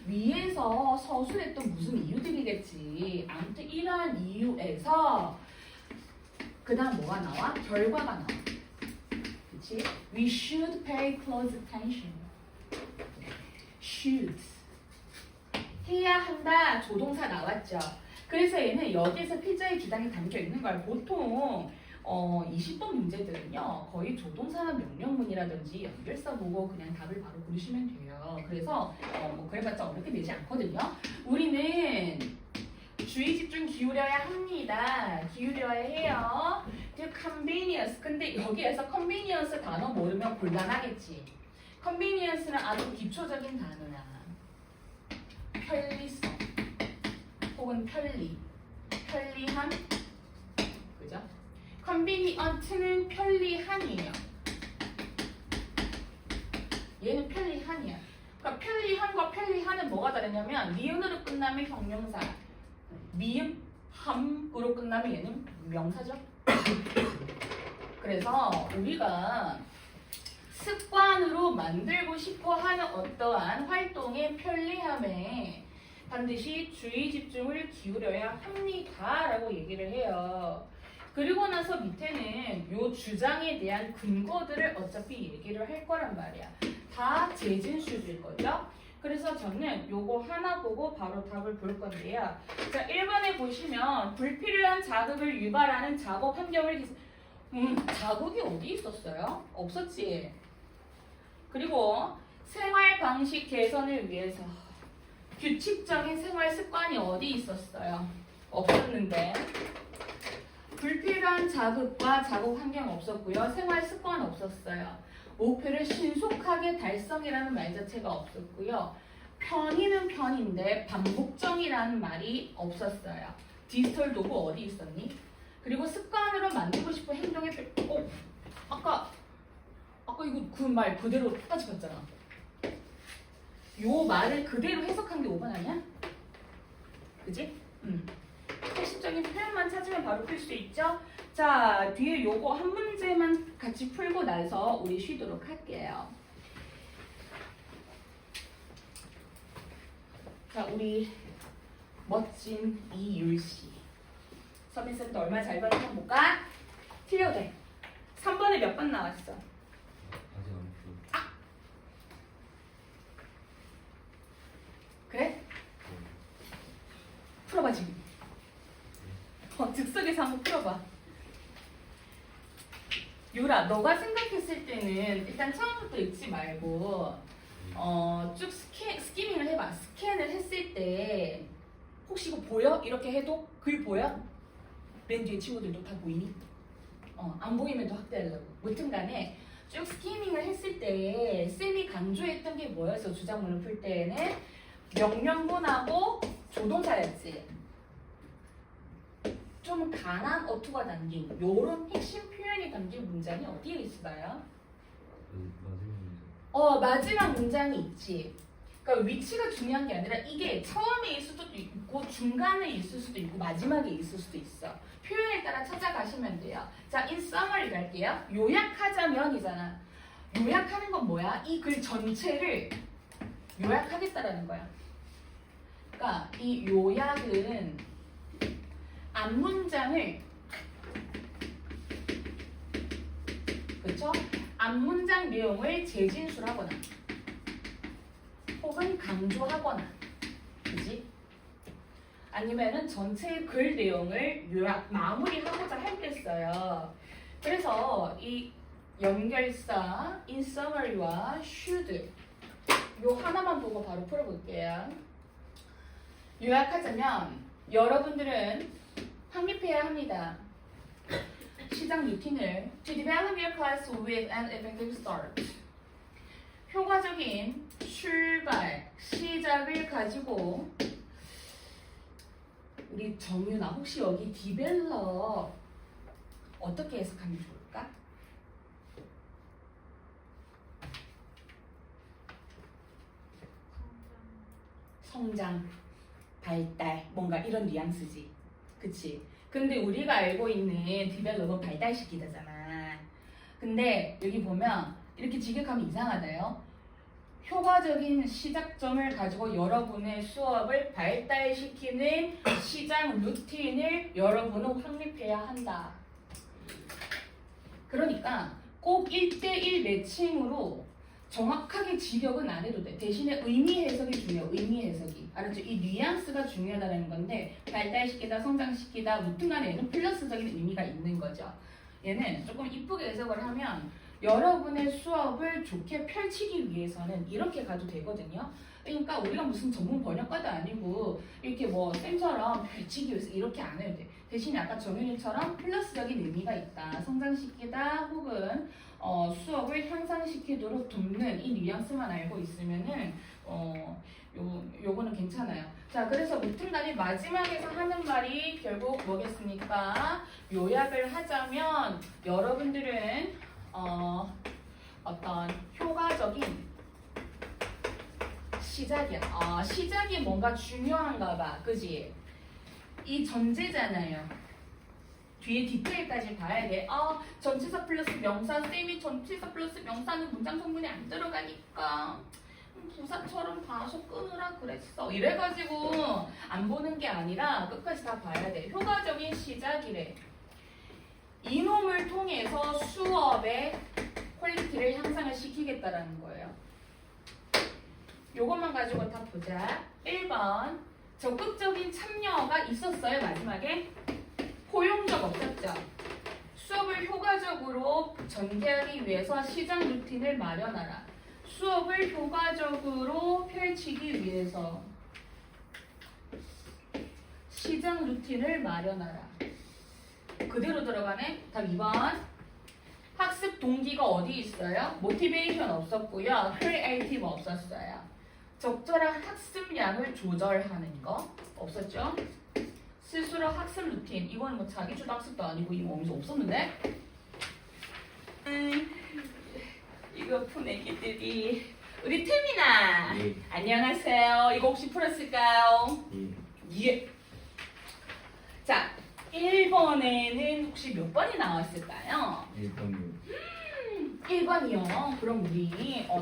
[SPEAKER 1] 위에서 서술했던 무슨 이유들이겠지. 아무튼 이러한 이유에서 그 다음 뭐가 나와? 결과가 나와. 그치? We should pay close attention. should. 해야 한다. 조동사 나왔죠. 그래서 얘는 여기에서 필자의 주장이 담겨 있는 걸 보통 20번 문제들은요 거의 조동사나 명령문이라든지 연결사 보고 그냥 답을 바로 고르시면 돼요. 그래서 뭐 그래봤자 어렵게 되지 않거든요. 우리는 주의 집중 기울여야 합니다. 기울여야 해요. convenience. 근데 여기에서 convenience 단어 모르면 곤란하겠지. convenience는 아주 기초적인 단어야. 편리성 혹은 편리함. 그죠? convenient는 편리한이에요. 얘는 편리한이야. 그러니까 편리한과 편리한은 뭐가 다르냐면 니은으로 끝나면 형용사, 미음, 함으로 끝나면 얘는 명사죠. 그래서 우리가 습관으로 만들고 싶어 하는 어떠한 활동의 편리함에 반드시 주의 집중을 기울여야 합니다라고 얘기를 해요. 그리고 나서 밑에는 요 주장에 대한 근거들을 어차피 얘기를 할 거란 말이야. 다 재진수일 거죠. 그래서 저는 요거 하나 보고 바로 답을 볼 건데요. 자, 1번에 보시면 불필요한 자극을 유발하는 작업 환경을 자극이 어디 있었어요? 없었지. 그리고 생활 방식 개선을 위해서 규칙적인 생활 습관이 어디 있었어요? 없었는데. 불필요한 자극과 작업 환경 없었고요. 생활 습관 없었어요. 목표를 신속하게 달성이라는 말 자체가 없었고요. 편의는 편인데 반복적이라는 말이 없었어요. 디지털 도구 어디 있었니? 그리고 습관으로 만들고 싶은 행동의 아까 이거 그 말 그대로 똑같이 봤잖아. 요 말을 그대로 해석한 게 5번 아니야? 그지? 핵심적인 표현만 찾으면 바로 풀 수 있죠? 자, 뒤에 요거 한 문제만 같이 풀고 나서 우리 쉬도록 할게요. 자, 우리 멋진 이율씨. 서비스센터 얼마나 잘 받는지 한번 볼까? 틀려도 돼. 3번에 몇 번 나왔어? 그래? 풀어봐 지금. 즉석에서 한번 풀어봐. 유라, 너가 생각했을 때는 일단 처음부터 읽지 말고 쭉 스키밍을 해봐. 스캔을 했을 때 혹시 이거 보여? 이렇게 해도 글 보여? 맨 뒤에 친구들도 다 보이니? 안 보이면 더 확대하려고. 무튼 간에 쭉 스키밍을 했을 때 쌤이 강조했던 게 뭐였어? 주장문을 풀 때는 명령문하고 조동사였지. 좀 강한 어투가 담긴 요런 핵심 표현이 담긴 문장이 어디에 있을까요? 마지막 문장이 있지. 그러니까 위치가 중요한 게 아니라 이게 처음에 있을 수도 있고 중간에 있을 수도 있고 마지막에 있을 수도 있어. 표현에 따라 찾아가시면 돼요. 자, in summary 갈게요. 요약하자면이잖아. 요약하는 건 뭐야? 이 글 전체를 요약하겠다라는 거야. 그러니까 이 요약은 앞문장을, 그쵸? 앞문장 내용을 재진술하거나 혹은 강조하거나, 그지? 아니면은 전체 글 내용을 요약, 마무리하고자 할 때 써요. 그래서 이 연결사 in summary와 should 요 하나만 보고 바로 풀어볼게요. 요약하자면 여러분들은 확립해야 합니다. 시작 루틴을 to develop your class with an effective start. 효과적인 출발, 시작을 가지고 우리 정윤아 혹시 여기 develop 어떻게 해석하면 좋을까? 성장, 발달, 뭔가 이런 뉘앙스지. 그치? 근데 우리가 알고 있는 develop은 발달시키다잖아. 근데 여기 보면 이렇게 직역하면 이상하다요. 효과적인 시작점을 가지고 여러분의 수업을 발달시키는 시작 루틴을 여러분은 확립해야 한다. 그러니까 꼭 1대1 매칭으로 정확하게 직역은 안 해도 돼. 대신에 의미 해석이 중요해요. 의미 해석이. 알았죠? 이 뉘앙스가 중요하다는 건데 발달시키다, 성장시키다, 무튼 간에 얘는 플러스적인 의미가 있는 거죠. 얘는 조금 이쁘게 해석을 하면 여러분의 수업을 좋게 펼치기 위해서는 이렇게 가도 되거든요. 그러니까 우리가 무슨 전문 번역가도 아니고 이렇게 뭐 쌤처럼 펼치기 위해서 이렇게 안 해도 돼. 대신 아까 정윤이처럼 플러스적인 의미가 있다. 성장시키다 혹은 수업을 향상시키도록 돕는 이 뉘앙스만 알고 있으면은 요거는 괜찮아요. 자, 그래서 무튼간에 마지막에서 하는 말이 결국 뭐겠습니까? 요약을 하자면 여러분들은 어떤 효과적인 시작이야. 시작이 뭔가 중요한가 봐. 그지? 이 전제잖아요. 뒤에 디테일까지 봐야 돼. 전치사 플러스 명사, 쌤이 전치사 플러스 명사는 문장 성분이 안 들어가니까 부사처럼 봐서 끊으라 그랬어. 이래가지고 안 보는 게 아니라 끝까지 다 봐야 돼. 효과적인 시작이래. 이놈을 통해서 수업의 퀄리티를 향상을 시키겠다라는 거예요. 요것만 가지고 다 보자. 1번 적극적인 참여가 있었어요. 마지막에 포용적 없었죠. 수업을 효과적으로 전개하기 위해서 시작 루틴을 마련하라. 수업을 효과적으로 펼치기 위해서 시작 루틴을 마련하라. 그대로 들어가네. 답 2번. 학습 동기가 어디 있어요? 모티베이션 없었고요. 크리에이티브 없었어요. 적절한 학습량을 조절하는 거 없었죠? 스스로 학습 루틴. 이건 뭐 자기 주도 학습도 아니고 이거 어디서 없었는데? 이거 푼 애기들이 우리 태민아.
[SPEAKER 2] 예.
[SPEAKER 1] 안녕하세요. 이거 혹시 풀었을까요? 예. 자, 1번에는 혹시 몇 번이 나왔을까요?
[SPEAKER 2] 1번이요.
[SPEAKER 1] 1번이요. 그럼 우리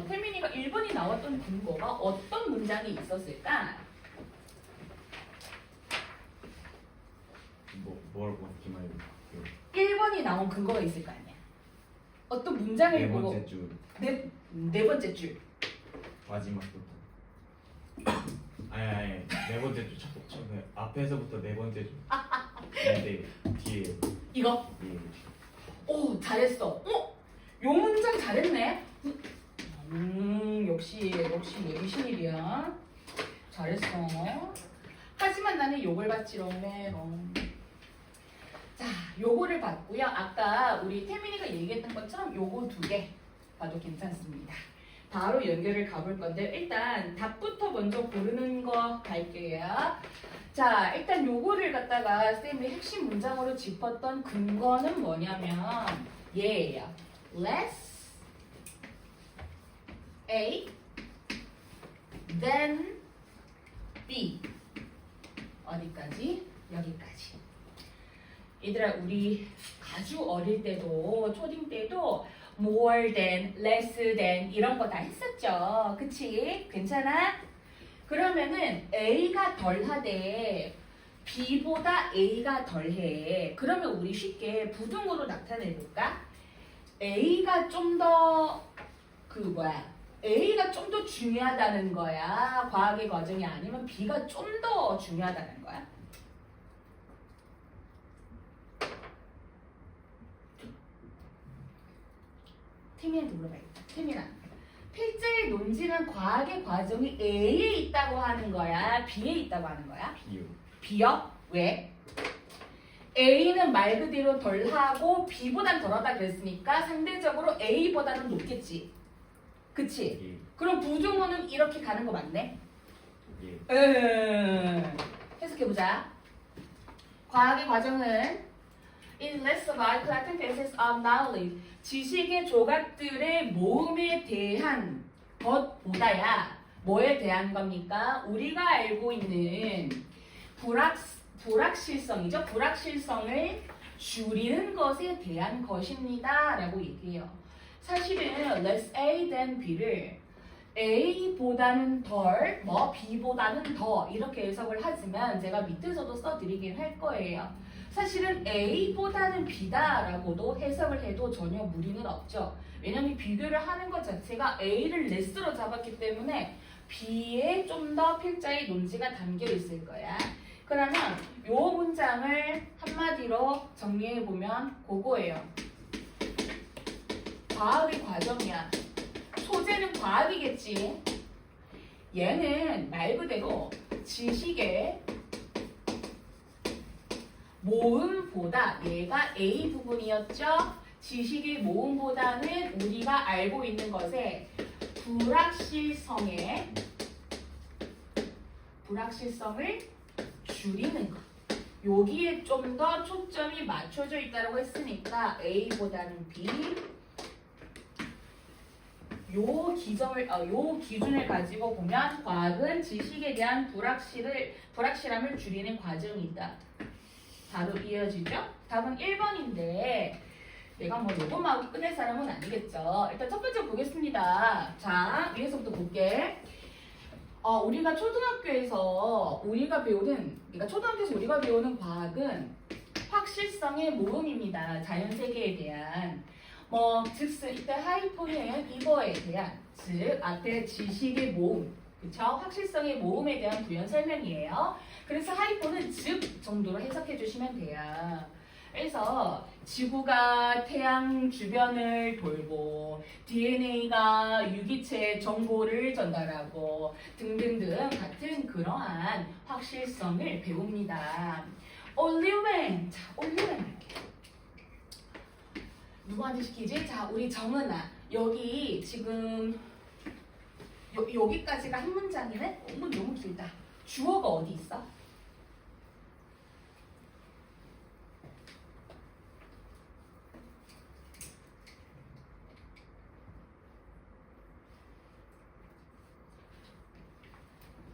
[SPEAKER 1] 태민이가 1번이 나왔던 근거가 어떤 문장이 있었을까?
[SPEAKER 2] 뭘 어떻게 말해요?
[SPEAKER 1] 1번이 나온 근거가 있을 거 아니야. 어떤 문장을
[SPEAKER 2] 네
[SPEAKER 1] 보고
[SPEAKER 2] 번째 줄
[SPEAKER 1] 네 번째 줄.
[SPEAKER 2] 마지막부터. 아니 네 번째 줄 처음에 앞에서부터 네 번째 줄. 근데 뒤에
[SPEAKER 1] 이거?
[SPEAKER 2] 예.
[SPEAKER 1] 오, 잘했어. 요 문장 잘했네. 역시 예비신일이야. 잘했어. 하지만 나는 요걸 받지롱 메롱. 자, 요거를 받고요. 아까 우리 태민이가 얘기했던 것처럼 요거 2개 봐도 괜찮습니다. 바로 연결을 가볼 건데 일단 답부터 먼저 고르는 거 갈게요. 자, 일단 요거를 갖다가 쌤이 핵심 문장으로 짚었던 근거는 뭐냐면 얘예요. Less A than B. 어디까지? 여기까지. 얘들아, 우리 아주 어릴 때도 초딩 때도 more than, less than 이런 거 다 했었죠. 그치? 괜찮아? 그러면은 A가 덜하대. B보다 A가 덜해. 그러면 우리 쉽게 부등으로 나타내볼까? A가 좀 더 A가 좀 더 중요하다는 거야. 과학의 과정이 아니면 B가 좀 더 중요하다는 거야. 태민한테 물어봐야겠다. 태민아, 필자의 논지는 과학의 과정이 A에 있다고 하는 거야? B에 있다고 하는 거야?
[SPEAKER 2] B요.
[SPEAKER 1] B요? 왜? A는 말 그대로 덜하고 B보단 덜하다 그랬으니까 상대적으로 A보다는 높겠지. 그치?
[SPEAKER 2] 예.
[SPEAKER 1] 그럼 부등호는 이렇게 가는 거 맞네?
[SPEAKER 2] 예.
[SPEAKER 1] 해석해보자. 과학의 과정은 is less about collecting pieces of knowledge. 지식의 조각들의 모음에 대한 것보다야 뭐에 대한 겁니까? 우리가 알고 있는 불확실성이죠. 불확실성을 줄이는 것에 대한 것입니다. 라고 얘기해요. 사실은 less A than B를 A보다는 덜, B보다는 더 이렇게 해석을 하지만 제가 밑에서도 써드리긴 할 거예요. 사실은 A보다는 B다라고도 해석을 해도 전혀 무리는 없죠. 왜냐면 비교를 하는 것 자체가 A를 레스로 잡았기 때문에 B에 좀 더 필자의 논지가 담겨 있을 거야. 그러면 요 문장을 한마디로 정리해보면 그거예요. 과학의 과정이야. 소재는 과학이겠지. 얘는 말 그대로 지식의 모음보다 얘가 A 부분이었죠? 지식의 모음보다는 우리가 알고 있는 것에 불확실성을 줄이는 것. 여기에 좀 더 초점이 맞춰져 있다고 했으니까 A보다는 B. 요 기준을 가지고 보면 과학은 지식에 대한 불확실함을 줄이는 과정이다. 바로 이어지죠? 답은 1번인데 내가 뭐 요것만 하고 끝낼 사람은 아니겠죠. 일단 첫 번째 보겠습니다. 자, 위에서부터 볼게. 우리가 초등학교에서 우리가 배우는 과학은 확실성의 모음입니다. 자연세계에 대한. 즉슨 이때 하이포는 이거에 대한, 즉 앞에 지식의 모음, 그쵸? 확실성의 모음에 대한 부연 설명이에요. 그래서 하이포는 즉 정도로 해석해 주시면 돼요. 그래서 지구가 태양 주변을 돌고 DNA가 유기체 정보를 전달하고 등등등 같은 그러한 확실성을 배웁니다. 올리웬. 자, 올리웬 할게요. 누구한테 시키지? 자, 우리 정은아. 여기 지금 여기까지가 한 문장이네? 너무 길다. 주어가 어디 있어?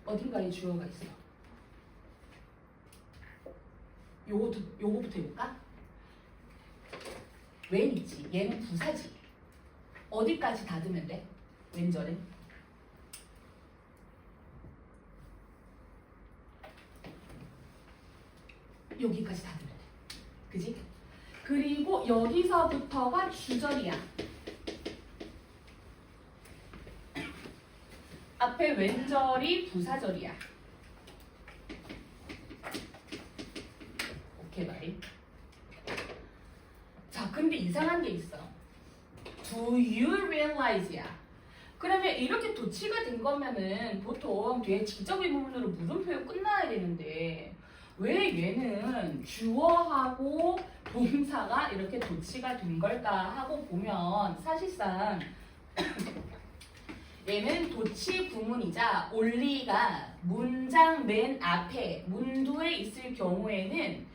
[SPEAKER 1] 어딘가에 주어가 있어. 요거부터 해볼까? 웬이지. 얘는 부사지. 어디까지 닫으면 돼? 웬절은? 여기까지 닫으면 돼. 그지? 그리고 여기서부터가 주절이야. 앞에 웬절이 부사절이야. 오케이 말이. 자, 근데 이상한 게 있어. Do you realize야. 그러면 이렇게 도치가 된 거면은 보통 뒤에 지적의 부분으로 물음표에 끝나야 되는데 왜 얘는 주어하고 동사가 이렇게 도치가 된 걸까 하고 보면 사실상 얘는 도치 구문이자 only가 문장 맨 앞에 문두에 있을 경우에는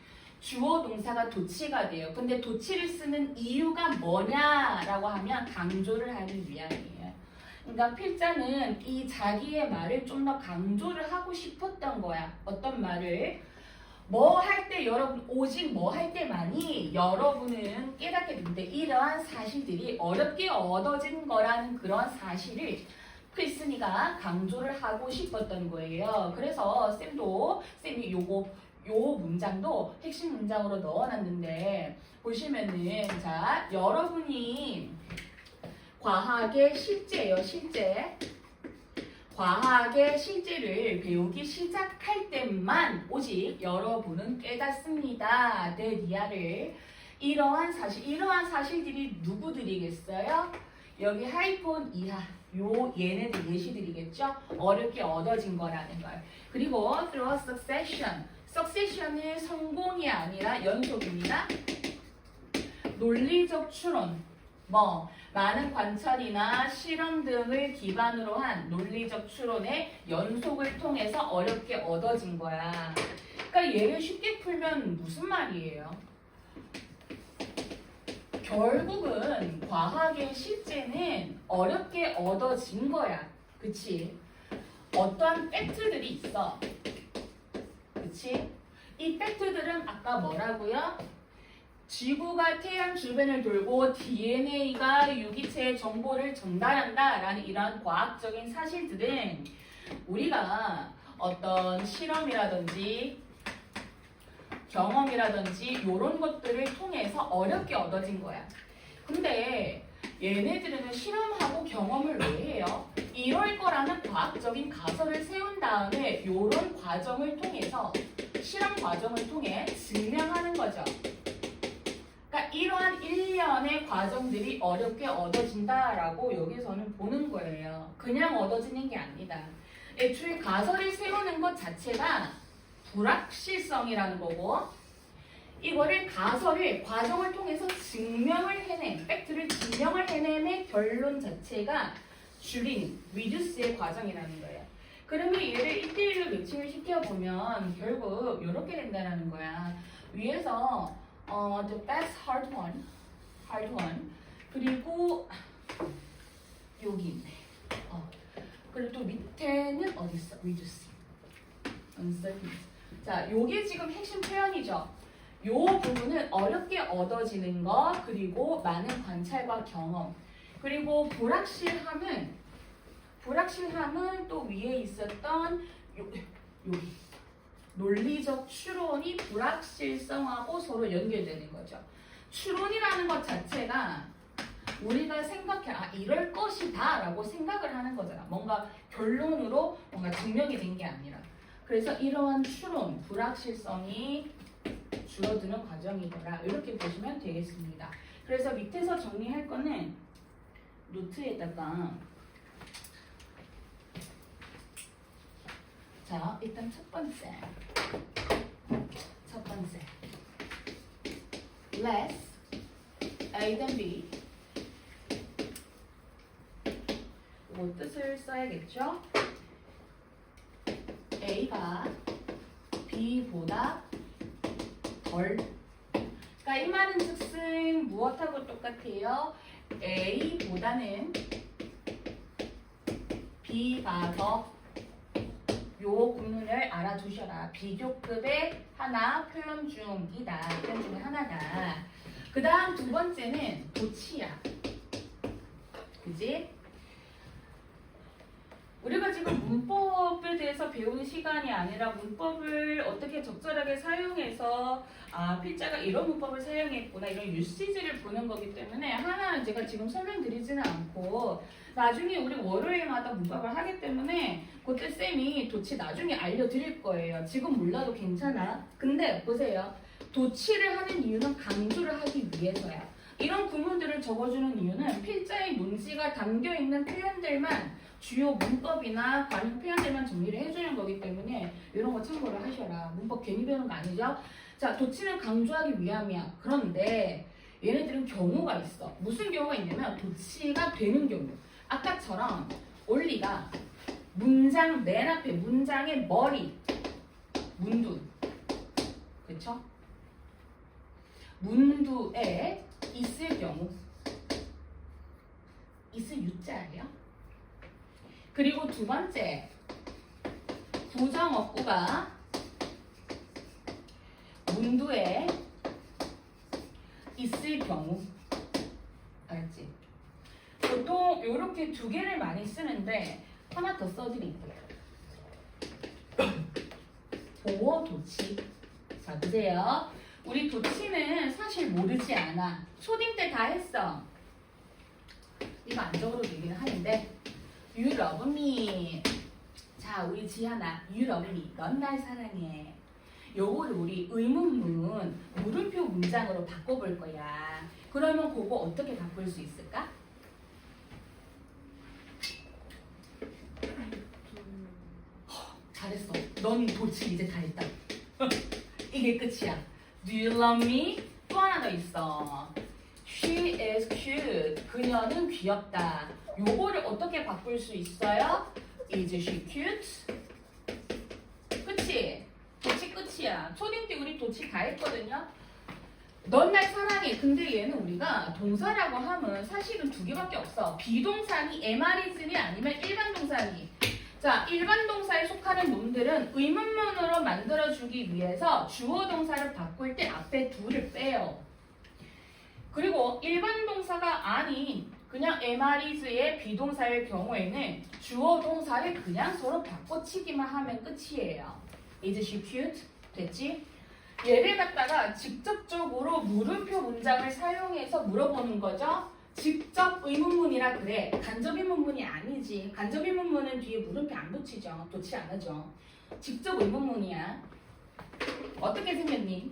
[SPEAKER 1] 주어 동사가 도치가 돼요. 근데 도치를 쓰는 이유가 뭐냐라고 하면 강조를 하기 위함이에요. 그러니까 필자는 이 자기의 말을 좀 더 강조를 하고 싶었던 거야. 어떤 말을? 뭐 할 때 여러분, 오직 뭐 할 때만이 여러분은 깨닫게 되는데 이러한 사실들이 어렵게 얻어진 거라는 그런 사실을 필슨이가 강조를 하고 싶었던 거예요. 그래서 쌤이 요 문장도 핵심 문장으로 넣어놨는데 보시면은 자, 여러분이 과학의 실제예요. 실제. 과학의 실제를 배우기 시작할 때만 오직 여러분은 깨닫습니다. 데리아를. 이러한 사실들이 누구들이겠어요? 여기 하이폰 이하 얘네들 예시들이겠죠? 어렵게 얻어진 거라는 걸. 그리고 through succession. succession은 성공이 아니라 연속입니다. 논리적 추론. 많은 관찰이나 실험 등을 기반으로 한 논리적 추론의 연속을 통해서 어렵게 얻어진 거야. 그러니까 얘를 쉽게 풀면 무슨 말이에요? 결국은 과학의 실제는 어렵게 얻어진 거야. 그치? 어떠한 팩트들이 있어. 그치? 이 팩트들은 아까 뭐라고요? 지구가 태양 주변을 돌고 DNA가 유기체의 정보를 전달한다 라는 이러한 과학적인 사실들은 우리가 어떤 실험이라든지 경험이라든지 이런 것들을 통해서 어렵게 얻어진 거야. 근데 얘네들은 실험하고 경험을 왜 해요? 이럴 거라는 과학적인 가설을 세운 다음에 이런 과정을 통해서 실험 과정을 통해 증명하는 거죠. 그러니까 이러한 일련의 과정들이 어렵게 얻어진다라고 여기서는 보는 거예요. 그냥 얻어지는 게 아니다. 애초에 가설을 세우는 것 자체가 불확실성이라는 거고 이거를 가설을 과정을 통해서 증명을 해낸 팩트를 증명을 해내는 결론 자체가 줄인 reduce의 과정이라는 거예요. 그러면 얘를 1대1로 매칭을 시켜보면 결국 이렇게 된다는 거야. 위에서 the best hard one 그리고 여기 있네. 그리고 또 밑에는 어디 있어? reduce, uncertainty. 자, 요게 지금 핵심 표현이죠. 요 부분은 어렵게 얻어지는 거, 그리고 많은 관찰과 경험, 그리고 불확실함은 또 위에 있었던 여기 논리적 추론이 불확실성하고 서로 연결되는 거죠. 추론이라는 것 자체가 우리가 이럴 것이다 라고 생각을 하는 거잖아. 뭔가 결론으로 뭔가 증명이 된 게 아니라. 그래서 이러한 추론, 불확실성이 줄어드는 과정이더라. 이렇게 보시면 되겠습니다. 그래서 밑에서 정리할 거는 노트에다가 자, 일단 첫 번째 less A than B 이 뜻을 써야겠죠? A가 B보다 덜. 그러니까 이 말은 즉슨 무엇하고 똑같아요? A보다는 B가 더. 요 구문을 알아두셔라. 비교급의 하나, 표현 중이다. 표현 중에 하나다. 그 다음 두 번째는 도치야. 그지? 우리가 지금 문법에 대해서 배우는 시간이 아니라 문법을 어떻게 적절하게 사용해서 필자가 이런 문법을 사용했구나 이런 유시지를 보는 거기 때문에 하나는 제가 지금 설명드리지는 않고 나중에 우리 월요일마다 문법을 하기 때문에 그때 쌤이 도치 나중에 알려드릴 거예요. 지금 몰라도 괜찮아. 근데 보세요. 도치를 하는 이유는 강조를 하기 위해서야. 이런 구문들을 적어주는 이유는 필자의 논지가 담겨있는 표현들만 주요 문법이나 관용 표현들만 정리를 해주는 거기 때문에 이런 거 참고를 하셔라. 문법 괜히 배우는 거 아니죠? 자, 도치는 강조하기 위함이야. 그런데 얘네들은 경우가 있어. 무슨 경우가 있냐면 도치가 되는 경우. 아까처럼 올리가 문장 맨 앞에 문장의 머리 문두 그쵸? 문두에 있을 경우 있을 유자예요. 그리고 두 번째 부정어구가 문두에 있을 경우 알았지? 보통 이렇게 두 개를 많이 쓰는데 하나 더 써드릴게요. 보어 도치. 자 보세요. 우리 도치는 사실 모르지 않아. 초딩 때 다 했어. 이거 안 적어도 되긴 하는데 You love me. 자 우리 지하나 You love me. 넌 날 사랑해. 요거를 우리 의문문 물음표 문장으로 바꿔볼 거야. 그러면 그거 어떻게 바꿀 수 있을까? 잘했어. 넌 도치 이제 다 했다. 이게 끝이야. Do you love me? 또 하나 더 있어. She is cute. 그녀는 귀엽다. 요거를 어떻게 바꿀 수 있어요? Is she cute? 그치? 도치 끝이야. 초딩 때 우리 도치 다 했거든요. 넌 날 사랑해. 근데 얘는 우리가 동사라고 하면 사실은 두 개밖에 없어. 비동사니 MR이즈니 아니면 일반 동사니. 자, 일반 동사에 속하는 놈들은 의문문으로 만들어주기 위해서 주어 동사를 바꿀 때 앞에 둘을 빼요. 그리고 일반 동사가 아닌 그냥 MR이즈의 비동사일 경우에는 주어 동사를 그냥 서로 바꿔치기만 하면 끝이에요. Is she cute? 됐지? 얘를 갖다가 직접적으로 물음표 문장을 사용해서 물어보는 거죠. 직접 의문문이라 그래. 간접 의문문이 아니지. 간접 의문문은 뒤에 물음표 안 붙이죠. 도치 안 하죠. 직접 의문문이야. 어떻게 생겼니?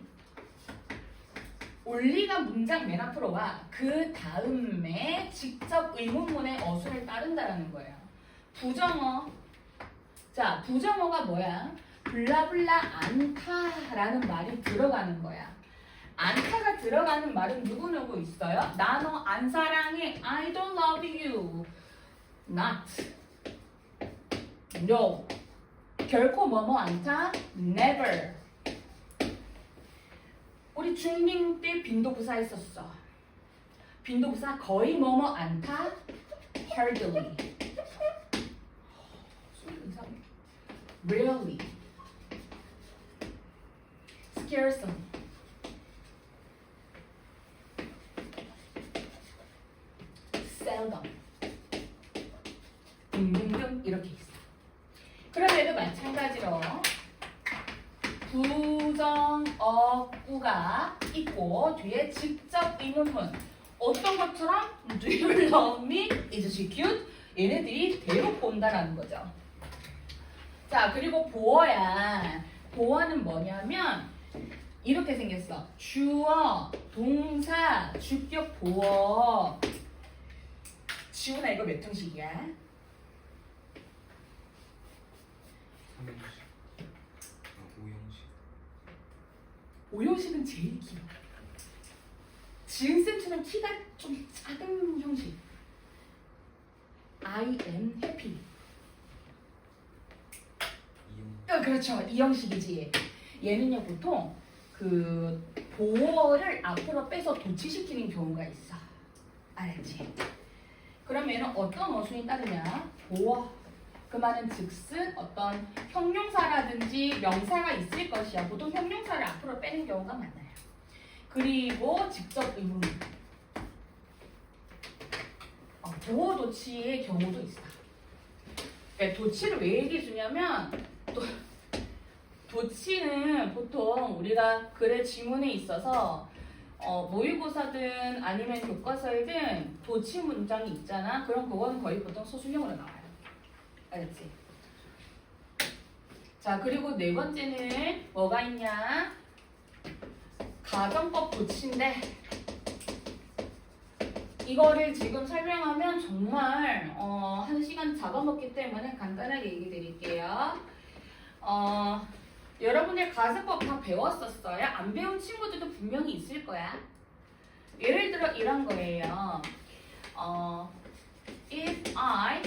[SPEAKER 1] 올리가 문장 맨 앞으로 와. 그 다음에 직접 의문문의 어순을 따른다라는 거예요. 부정어. 자, 부정어가 뭐야? 블라블라 않다라는 말이 들어가는 거야. 안타가 들어가는 말은 누구누구 있어요? 나 너 안 사랑해. I don't love you. Not. No. 결코 뭐뭐 않다. Never. 우리 중딩 때 빈도부사 했었어. 빈도부사 거의 뭐뭐 않다. Hardly. 이상해. Rarely. Scarcely. Seldom. 등등등 이렇게 있어. 그럼에도 마찬가지로 부정어구가 있고 뒤에 직접 의문문 어떤 것처럼 Do you love me? Is she cute? 얘네들이 대놓고 온다라는 거죠. 자 그리고 보어야 보어는 뭐냐면 이렇게 생겼어. 주어, 동사, 주격 보어. 지훈아 이거 몇 형식이야?
[SPEAKER 3] 삼형식. 오형식.
[SPEAKER 1] 5형식은 제일 길어. 지은쌤처럼 키가 좀 작은 형식. I am happy.
[SPEAKER 3] 이형.
[SPEAKER 1] 그렇죠. 이 형식이지. 얘는요 보통 그 보어를 앞으로 빼서 도치시키는 경우가 있어. 알지? 그럼 얘는 어떤 어순이 따르냐? 보어. 그 말은 즉슨 어떤 형용사라든지 명사가 있을 것이야. 보통 형용사를 앞으로 빼는 경우가 많아요. 그리고 직접 의문. 보어 도치의 경우도 있어. 그러니까 도치를 왜 얘기해 주냐면 도치는 보통 우리가 글의 지문에 있어서 모의고사든 아니면 교과서에든 도치 문장이 있잖아. 그럼 그거는 거의 보통 소수형으로 나와요. 알았지? 자 그리고 네 번째는 뭐가 있냐? 가정법 도치인데 이거를 지금 설명하면 정말 1시간 잡아먹기 때문에 간단하게 얘기 드릴게요. 여러분들 가정법 다 배웠었어요? 안 배운 친구들도 분명히 있을 거야. 예를 들어 이런 거예요. If I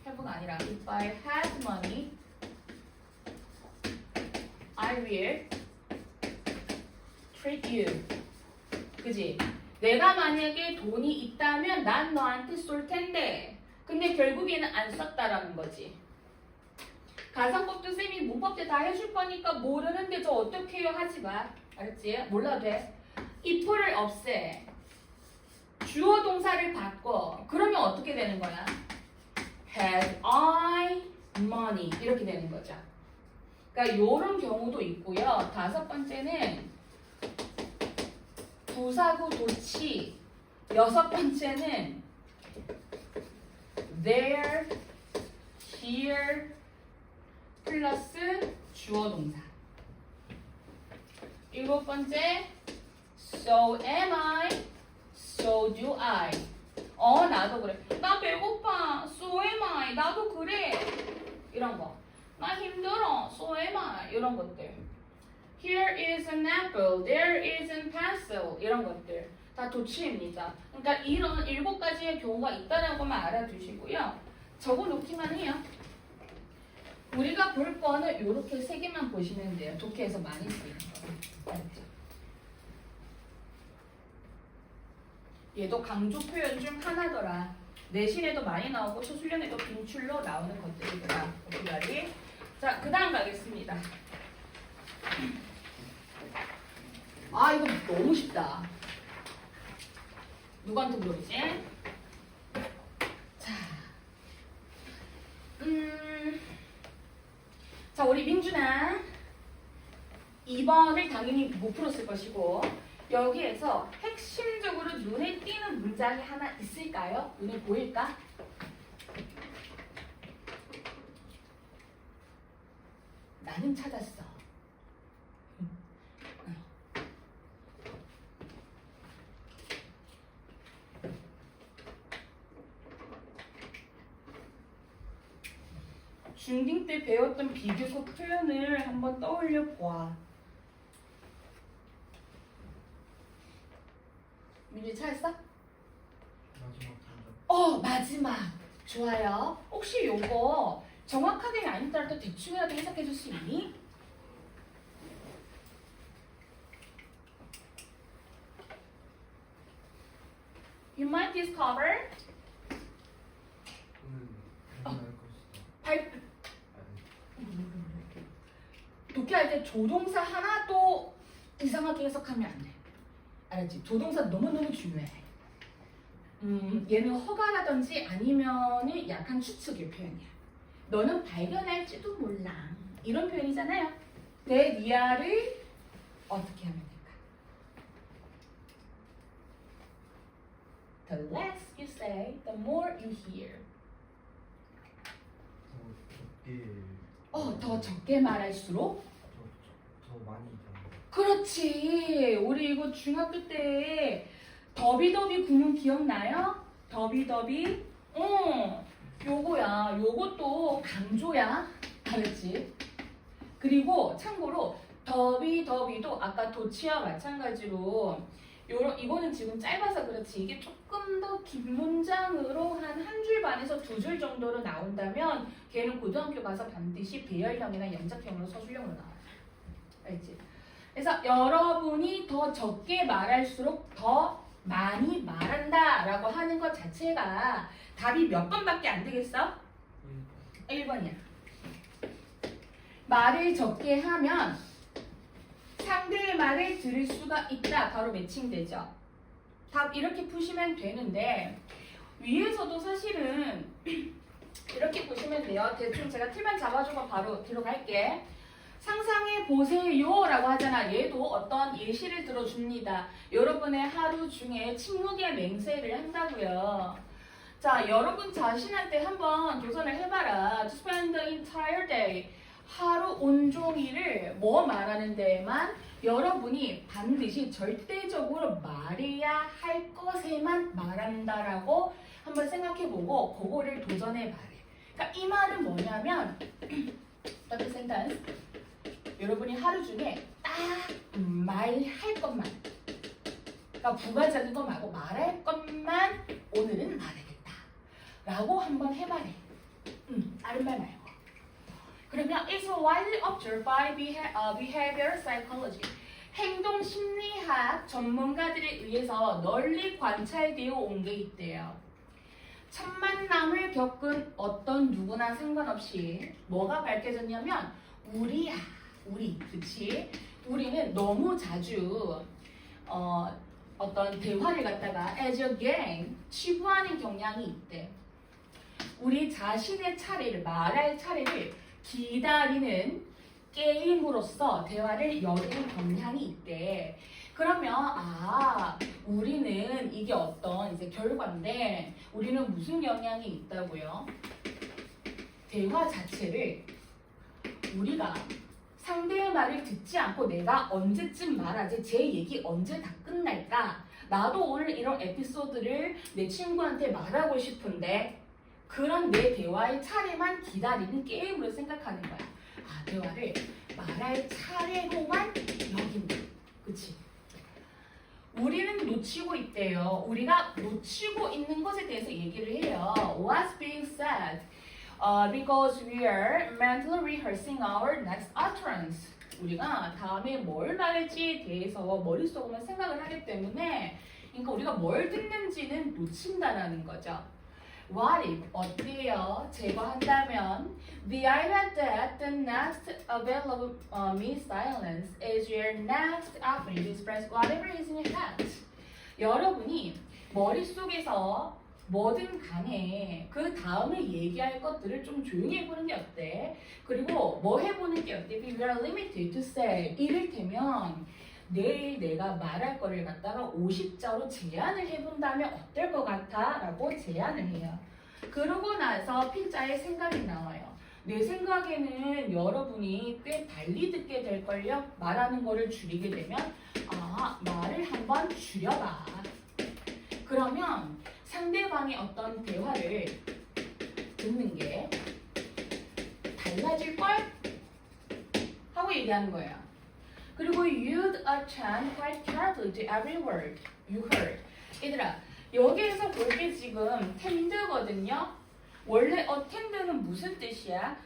[SPEAKER 1] have가 아니라 If I have money, I will treat you. 그지? 내가 만약에 돈이 있다면 난 너한테 쏠 텐데 근데 결국에는 안 썼다라는 거지. 가상법도 쌤이 문법제 다 해줄 거니까 모르는데 저 어떻게 해요? 하지 마. 알았지? 몰라도 돼. if를 없애. 주어 동사를 바꿔. 그러면 어떻게 되는 거야? Have I money 이렇게 되는 거죠. 그러니까 이런 경우도 있고요. 다섯 번째는 부사구 도치. 여섯 번째는 there, here 플러스 주어 동사. 일곱 번째 so am I, so do I. 나도 그래. 나 배고파. So am I. 나도 그래. 이런 거. 나 힘들어. So am I. 이런 것들. Here is an apple. There is a pencil. 이런 것들. 다 도치입니다. 그러니까 이런 7가지의 경우가 있다라고만 알아두시고요. 적어놓기만 해요. 우리가 볼 거는 이렇게 3개만 보시면 돼요. 독해에서 많이 쓰이는 거. 알았죠? 얘도 강조 표현 중 하나더라. 내신에도 많이 나오고 소술련에도 빈출로 나오는 것들이더라. 보기다리. 자, 그 다음 가겠습니다. 이거 너무 쉽다. 누구한테 물어보지? 자, 우리 민준아 2번을 당연히 못 풀었을 것이고 여기에서 핵심적으로 눈에 띄는 문장이 하나 있을까요? 눈에 보일까? 나는 찾았어. 중딩 때 배웠던 비교급 표현을 한번 떠올려 보아. 민지 찾았어?
[SPEAKER 3] 마지막 정답.
[SPEAKER 1] 마지막. 좋아요. 혹시 요거 정확하게는 아니더라도 대충이라도 해석해 줄 수 있니? You might discover
[SPEAKER 3] 오늘 할 것이다.
[SPEAKER 1] 발
[SPEAKER 3] 아니,
[SPEAKER 1] 독해할 때 조동사 하나도 이상하게 해석하면 안 돼. 알았지? 조동사 너무너무 중요해. 얘는 허가라든지 아니면은 약간 추측의 표현이야. 너는 발견할지도 몰라. 이런 표현이잖아요. 내 리아를 어떻게 하면 될까? The less you say, the more you hear. 더 적게 말할수록
[SPEAKER 3] 더 많이 들어요.
[SPEAKER 1] 그렇지. 우리 이거 중학교 때 더비더비 구문 기억나요? 더비더비. 요거야. 요것도 강조야. 알았지? 그리고 참고로 더비더비도 아까 도치와 마찬가지로 이거는 지금 짧아서 그렇지. 이게 조금 더 긴 문장으로 한 줄 반에서 2줄 정도로 나온다면 걔는 고등학교 가서 반드시 배열형이나 연작형으로 서술형으로 나와요. 알지? 그래서 여러분이 더 적게 말할수록 더 많이 말한다 라고 하는 것 자체가 답이 몇 번밖에 안 되겠어? 1번이야. 말을 적게 하면 상대의 말을 들을 수가 있다. 바로 매칭되죠. 답 이렇게 푸시면 되는데 위에서도 사실은 이렇게 보시면 돼요. 대충 제가 틀만 잡아주고 바로 뒤로 갈게. 상상해 보세요 라고 하잖아. 얘도 어떤 예시를 들어줍니다. 여러분의 하루 중에 침묵의 맹세를 한다고요. 자, 여러분 자신한테 한번 도전을 해봐라. To spend the entire day. 하루 온종일을 뭐 말하는 데에만 여러분이 반드시 절대적으로 말해야 할 것에만 말한다라고 한번 생각해보고 그거를 도전해봐래. 그러니까 이 말은 뭐냐면 어떤 센텐스? 여러분이 하루 중에 딱 말할 것만, 그러니까 부가적인 거 말고 말할 것만 오늘은 말하겠다 라고 한번 해봐래. 다른 말 말고. 그러면 it's widely observed by behavior psychology. 행동 심리학 전문가들에 의해서 널리 관찰되어 온 게 있대요. 첫 만남을 겪은 어떤 누구나 상관없이 뭐가 밝혀졌냐면 우리, 그치? 우리는 너무 자주 어떤 대화를 갖다가 as a game 치부하는 경향이 있대. 우리 자신의 차례를, 말할 차례를 기다리는 게임으로서 대화를 여기는 경향이 있대. 그러면 우리는 이게 어떤 이제 결과인데 우리는 무슨 영향이 있다고요? 대화 자체를 우리가 상대의 말을 듣지 않고 내가 언제쯤 말하지? 제 얘기 언제 다 끝날까? 나도 오늘 이런 에피소드를 내 친구한테 말하고 싶은데 그런 내 대화의 차례만 기다리는 게임으로 생각하는 거야. 대화를 말할 차례로만 여긴다. 그치? 우리는 놓치고 있대요. 우리가 놓치고 있는 것에 대해서 얘기를 해요. What's being said? Because we are mentally rehearsing our next utterance. 우리가 다음에 뭘 말할지에 대해서 머릿속으로 생각을 하기 때문에 그러니까 우리가 뭘 듣는지는 놓친다라는 거죠. What if? 어때요? 제거한다면 The idea that the next available means silence is your next opportunity to express whatever is in your head. 여러분이 머릿속에서 뭐든 간에 그 다음에 얘기할 것들을 좀 조용히 해보는 게 어때? 그리고 뭐 해보는 게 어때? We are limited to say. 이를테면 내일 내가 말할 거를 갖다가 50자로 제안을 해본다면 어떨 것 같아? 라고 제안을 해요. 그러고 나서 필자의 생각이 나와요. 내 생각에는 여러분이 꽤 달리 듣게 될걸요? 말하는 거를 줄이게 되면 말을 한번 줄여봐. 그러면 상대방의 어떤 대화를 듣는 게 달라질걸? 하고 얘기하는 거예요. 그리고 you'd attend quite carefully to every word you heard. 얘들아, 여기에서 볼 게 지금 텐드거든요. 원래 어텐드는 무슨 뜻이야?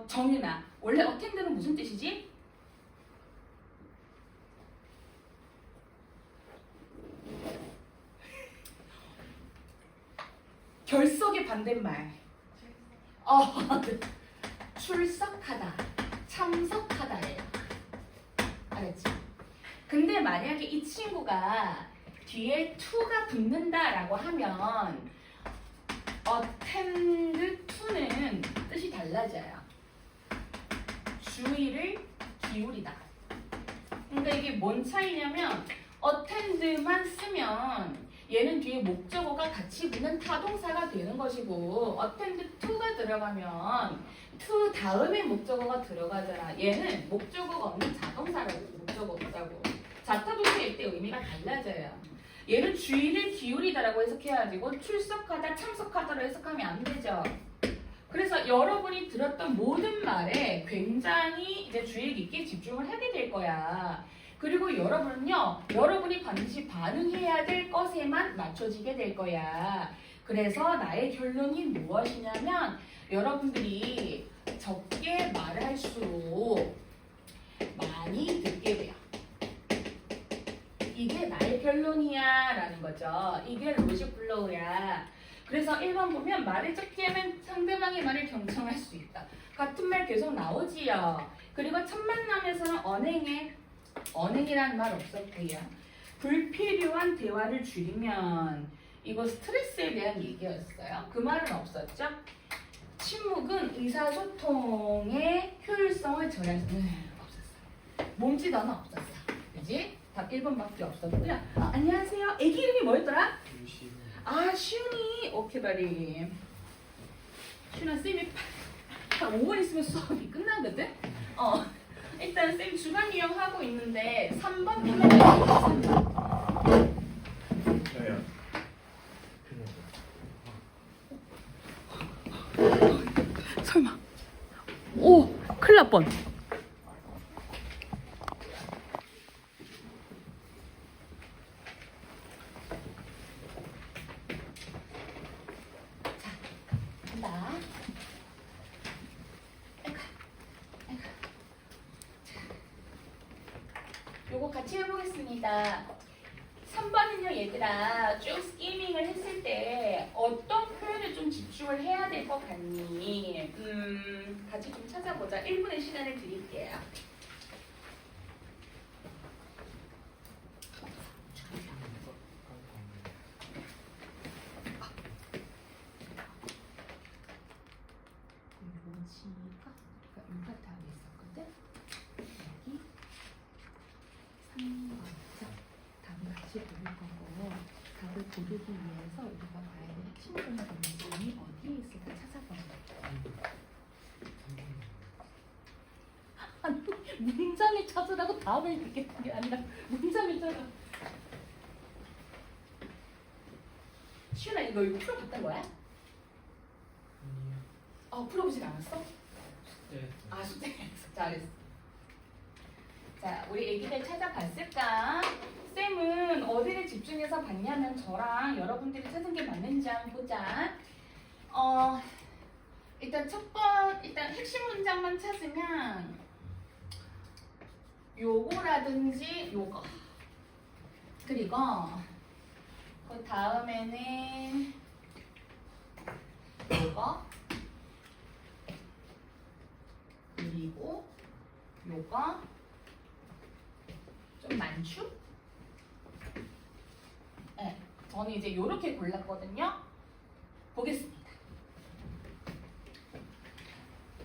[SPEAKER 1] 정윤아, 원래 어텐드는 무슨 뜻이지? 결석의 반대말. 출석하다, 참석하다예요. 알았지? 근데 만약에 이 친구가 뒤에 to가 붙는다라고 하면 attend to는 뜻이 달라져요. 주의를 기울이다. 그러니까 이게 뭔 차이냐면 attend만 쓰면 얘는 뒤에 목적어가 같이 붙는 타동사가 되는 것이고 attend to가 들어가면 to 다음에 목적어가 들어가잖아. 얘는 목적어가 없는 자동사라고. 목적어 없다고. 자타동사일 때 의미가 달라져요. 얘는 주의를 기울이다라고 해석해야 되고 출석하다, 참석하다로 해석하면 안 되죠. 그래서 여러분이 들었던 모든 말에 굉장히 이제 주의 깊게 집중을 하게 될 거야. 그리고 여러분은요, 여러분이 반드시 반응해야 될 것에만 맞춰지게 될 거야. 그래서 나의 결론이 무엇이냐면 여러분들이 적게 말을 할수록 많이 듣게 돼요. 이게 나의 결론이야 라는 거죠. 이게 로직 플로우야. 그래서 1번 보면 말을 적게 하면 상대방의 말을 경청할 수 있다. 같은 말 계속 나오지요. 그리고 첫 만남에서는 언행이라는 말 없었고요. 불필요한 대화를 줄이면 이거 스트레스에 대한 얘기였어요. 그 말은 없었죠. 침묵은 의사소통의 효율성을 없었어. 몸짓 언어 없었어. 그지? 답 1번밖에 없었고요. 안녕하세요. 애기 이름이 뭐였더라? 시윤이. 오케이 바리. 시윤아 쌤이 한 5분 있으면 수업이 끝나거든? 일단 쌤 주간 이용하고 있는데 3번 보면 3번.
[SPEAKER 2] 저요.
[SPEAKER 1] 설마. 오, 큰일 날 뻔. 자, 간다. 요거 같이 해보겠습니다. 3번은요, 얘들아, 쭉 스키밍을 했을 때 어떤 표현을 좀 집중을 해야 될 것 같니? 같이 좀 찾아보자. 1분의 시간을 드릴게요. 답을 고르기 위해서 우리가 봐야 될 핵심적인 문제점이 어디에 있을까 찾아보는 거예요. 아니, 문장을 찾으라고 답을 이렇게 하는 게 아니라 문장을 찾아. 시윤아, 이거 풀어봤던 거야?
[SPEAKER 3] 아니요.
[SPEAKER 1] 풀어보진 않았어?
[SPEAKER 3] 네.
[SPEAKER 1] 숙제했어. 잘했어. 자, 우리 애기들 찾아봤을까? 쌤은 어디를 집중해서 봤냐면 저랑 여러분들이 찾은 게 맞는지 한번 보자. 일단 일단 핵심 문장만 찾으면 요거라든지 요거. 그리고 그 다음에는 요거. 그리고 요거. 좀 많죠? 네, 저는 이제 요렇게 골랐거든요. 보겠습니다.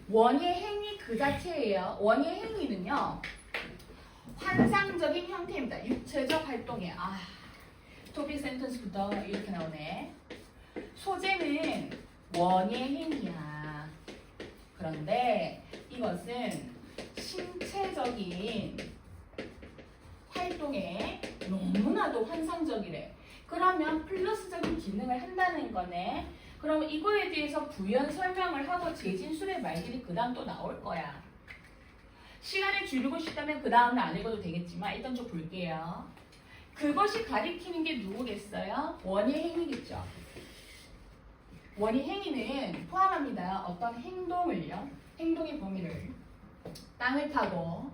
[SPEAKER 1] 원의 행위 그 자체예요. 원의 행위는요, 환상적인 형태입니다. 육체적 활동이에요. 토픽 센텐스부터 이렇게 나오네. 소재는 원의 행위야. 그런데 이것은 신체적인 활동에 너무나도 환상적이래. 그러면 플러스적인 기능을 한다는 거네. 그럼 이거에 대해서 부연 설명을 하고 재진술의 말들이 그 다음 또 나올 거야. 시간을 줄이고 싶다면 그 다음은 안 읽어도 되겠지만 일단 좀 볼게요. 그것이 가리키는 게 누구겠어요? 원의 행위겠죠. 원의 행위는 포함합니다. 어떤 행동을요. 행동의 범위를 땅을 타고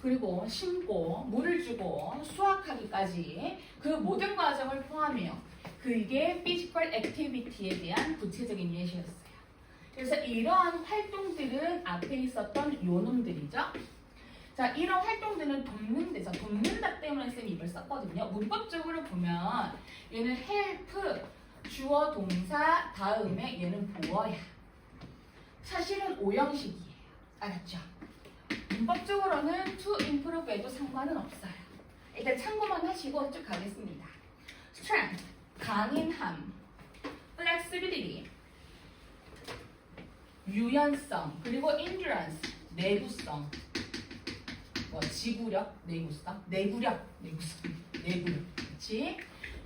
[SPEAKER 1] 그리고 심고 물을 주고 수확하기까지 그 모든 과정을 포함해요. 그게 physical activity에 대한 구체적인 예시였어요. 그래서 이러한 활동들은 앞에 있었던 요놈들이죠. 자, 이런 활동들은 돕는 데서 돕는다 때문에 쌤이 이걸 썼거든요. 문법적으로 보면 얘는 help, 주어 동사 다음에 얘는 보어야. 사실은 오형식이에요. 알았죠? 문법적으로는 to improve에도 상관은 없어요. 일단 참고만 하시고 쭉 가겠습니다. strength, 강인함, flexibility, 유연성, 그리고 endurance, 내구성, 지구력, 내구성, 내구력, 그렇지?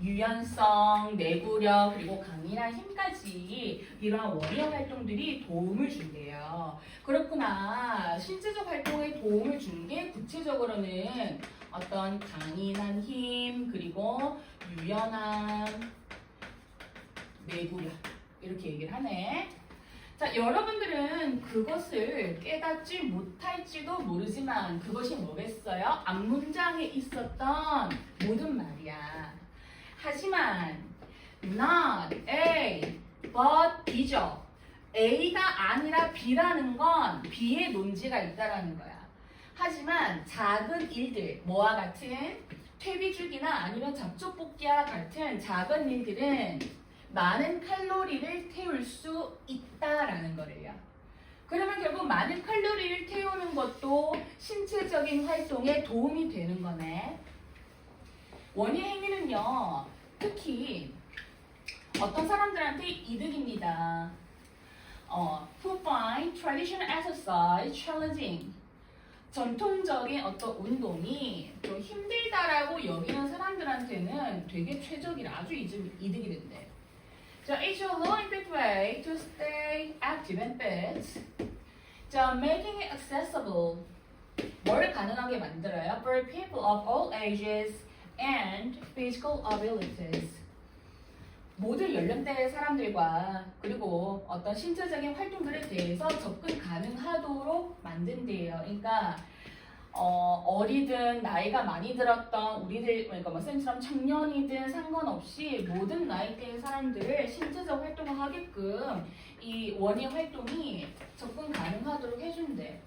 [SPEAKER 1] 유연성, 내구력, 그리고 강인한 힘까지 이러한 원형 활동들이 도움을 준대요. 그렇구나. 신체적 활동에 도움을 준 게 구체적으로는 어떤 강인한 힘, 그리고 유연함, 내구력 이렇게 얘기를 하네. 자, 여러분들은 그것을 깨닫지 못할지도 모르지만 그것이 뭐겠어요? 앞문장에 있었던 모든 말이야. 하지만 not A, but B죠. A가 아니라 B라는 건 B의 논지가 있다라는 거야. 하지만 작은 일들, 뭐와 같은 퇴비주기나 아니면 잡초뽑기와 같은 작은 일들은 많은 칼로리를 태울 수 있다라는 거래요. 그러면 결국 많은 칼로리를 태우는 것도 신체적인 활동에 도움이 되는 거네. 원의 행위는요, 특히 어떤 사람들한테 이득입니다. Who find traditional exercise challenging. 전통적인 어떤 운동이 좀 힘들다라고 여기는 사람들한테는 되게 최적이라 아주 이득이 된대. So it's a low impact way to stay active and fit. So making it accessible. 뭘 가능하게 만들어요? For people of all ages and physical abilities. 모든 연령대의 사람들과 그리고 어떤 신체적인 활동들에 대해서 접근 가능하도록 만든대요. 그러니까 어리든 나이가 많이 들었던 우리들, 그러니까 뭐 쌤처럼 청년이든 상관없이 모든 나이대의 사람들을 신체적 활동을 하게끔 이 원의 활동이 접근 가능하도록 해준대.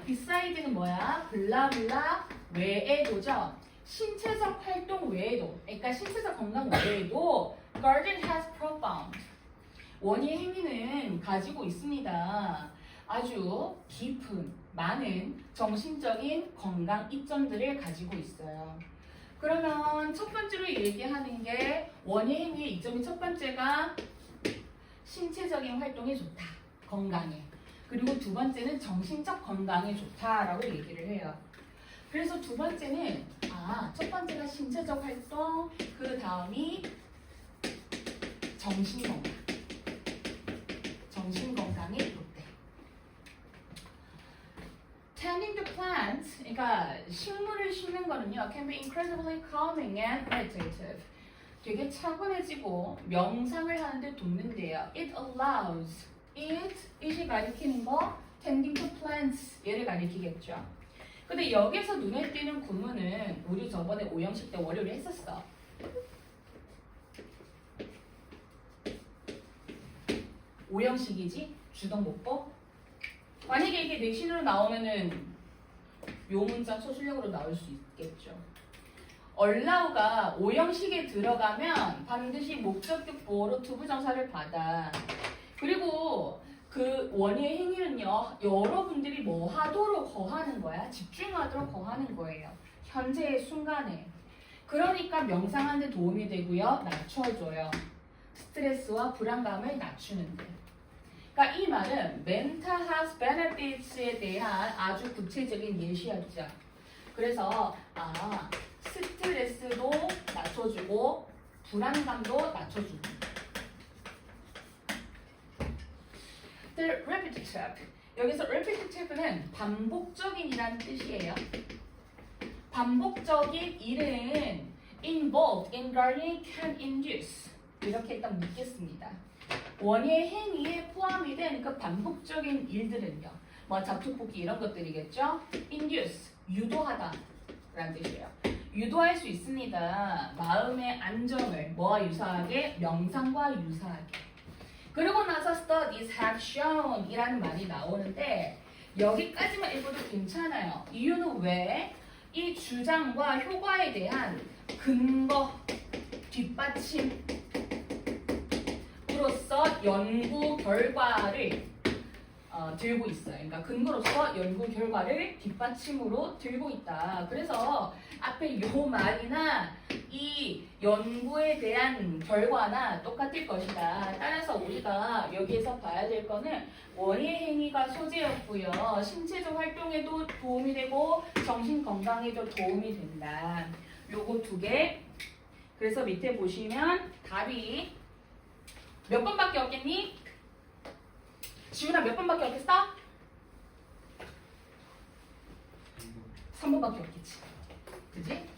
[SPEAKER 1] beside는 뭐야? 블라블라 외에도죠. 신체적 활동 외에도, 그러니까 신체적 건강 외에도 garden has profound. 원의 행위는 가지고 있습니다. 아주 깊은, 많은 정신적인 건강 이점들을 가지고 있어요. 그러면 첫 번째로 얘기하는 게 원의 행위의 이점이 첫 번째가 신체적인 활동이 좋다. 건강에. 그리고 두 번째는 정신적 건강에 좋다라고 얘기를 해요. 그래서 두 번째는 첫 번째가 신체적 활동, 그 다음이 정신 건강. 정신 건강에 좋대. Tending the plants, 그러니까 식물을 심는 거는요, can be incredibly calming and meditative. 되게 차분해지고 명상을 하는데 돕는데요. It allows. it이 가리키는 거, tending to plants 얘를 가리키겠죠. 근데 여기서 눈에 띄는 구문은 우리 저번에 오형식 때 월요일에 했었어. 오형식이지? 주동복법? 만약에 이게 내신으로 나오면은 요 문장 소술력으로 나올 수 있겠죠. allow가 오형식에 들어가면 반드시 목적격 보어로 투부정사를 받아. 그리고 그 원의 행위는요, 여러분들이 뭐 하도록 거하는 거야? 집중하도록 거하는 거예요. 현재의 순간에. 그러니까 명상하는 데 도움이 되고요, 낮춰줘요. 스트레스와 불안감을 낮추는데. 그러니까 이 말은 mental health benefits에 대한 아주 구체적인 예시였죠. 그래서 스트레스도 낮춰주고 불안감도 낮춰주고. The repetitive. 여기서 repetitive는 반복적인이라는 뜻이에요. 반복적인 일은 involved in learning can induce 이렇게 일단 묻겠습니다. 원예 행위에 포함이 된 그 반복적인 일들은요. 뭐 잡초뽑기 이런 것들이겠죠. induce 유도하다 라는 뜻이에요. 유도할 수 있습니다. 마음의 안정을 뭐와 유사하게? 명상과 유사하게. 그리고 나서 studies have shown 이라는 말이 나오는데 여기까지만 읽어도 괜찮아요. 이유는 왜? 이 주장과 효과에 대한 근거, 뒷받침으로서 연구 결과를 들고 있어요. 그러니까 근거로서 연구 결과를 뒷받침으로 들고 있다. 그래서 앞에 요 말이나 이 연구에 대한 결과나 똑같을 것이다. 따라서 우리가 여기에서 봐야 될 거는 원예 행위가 소재였고요. 신체적 활동에도 도움이 되고 정신 건강에도 도움이 된다. 요거 두 개. 그래서 밑에 보시면 답이 몇 번밖에 없겠니? 지훈아 몇 번밖에 없겠어? 3번밖에 없겠지. 그지?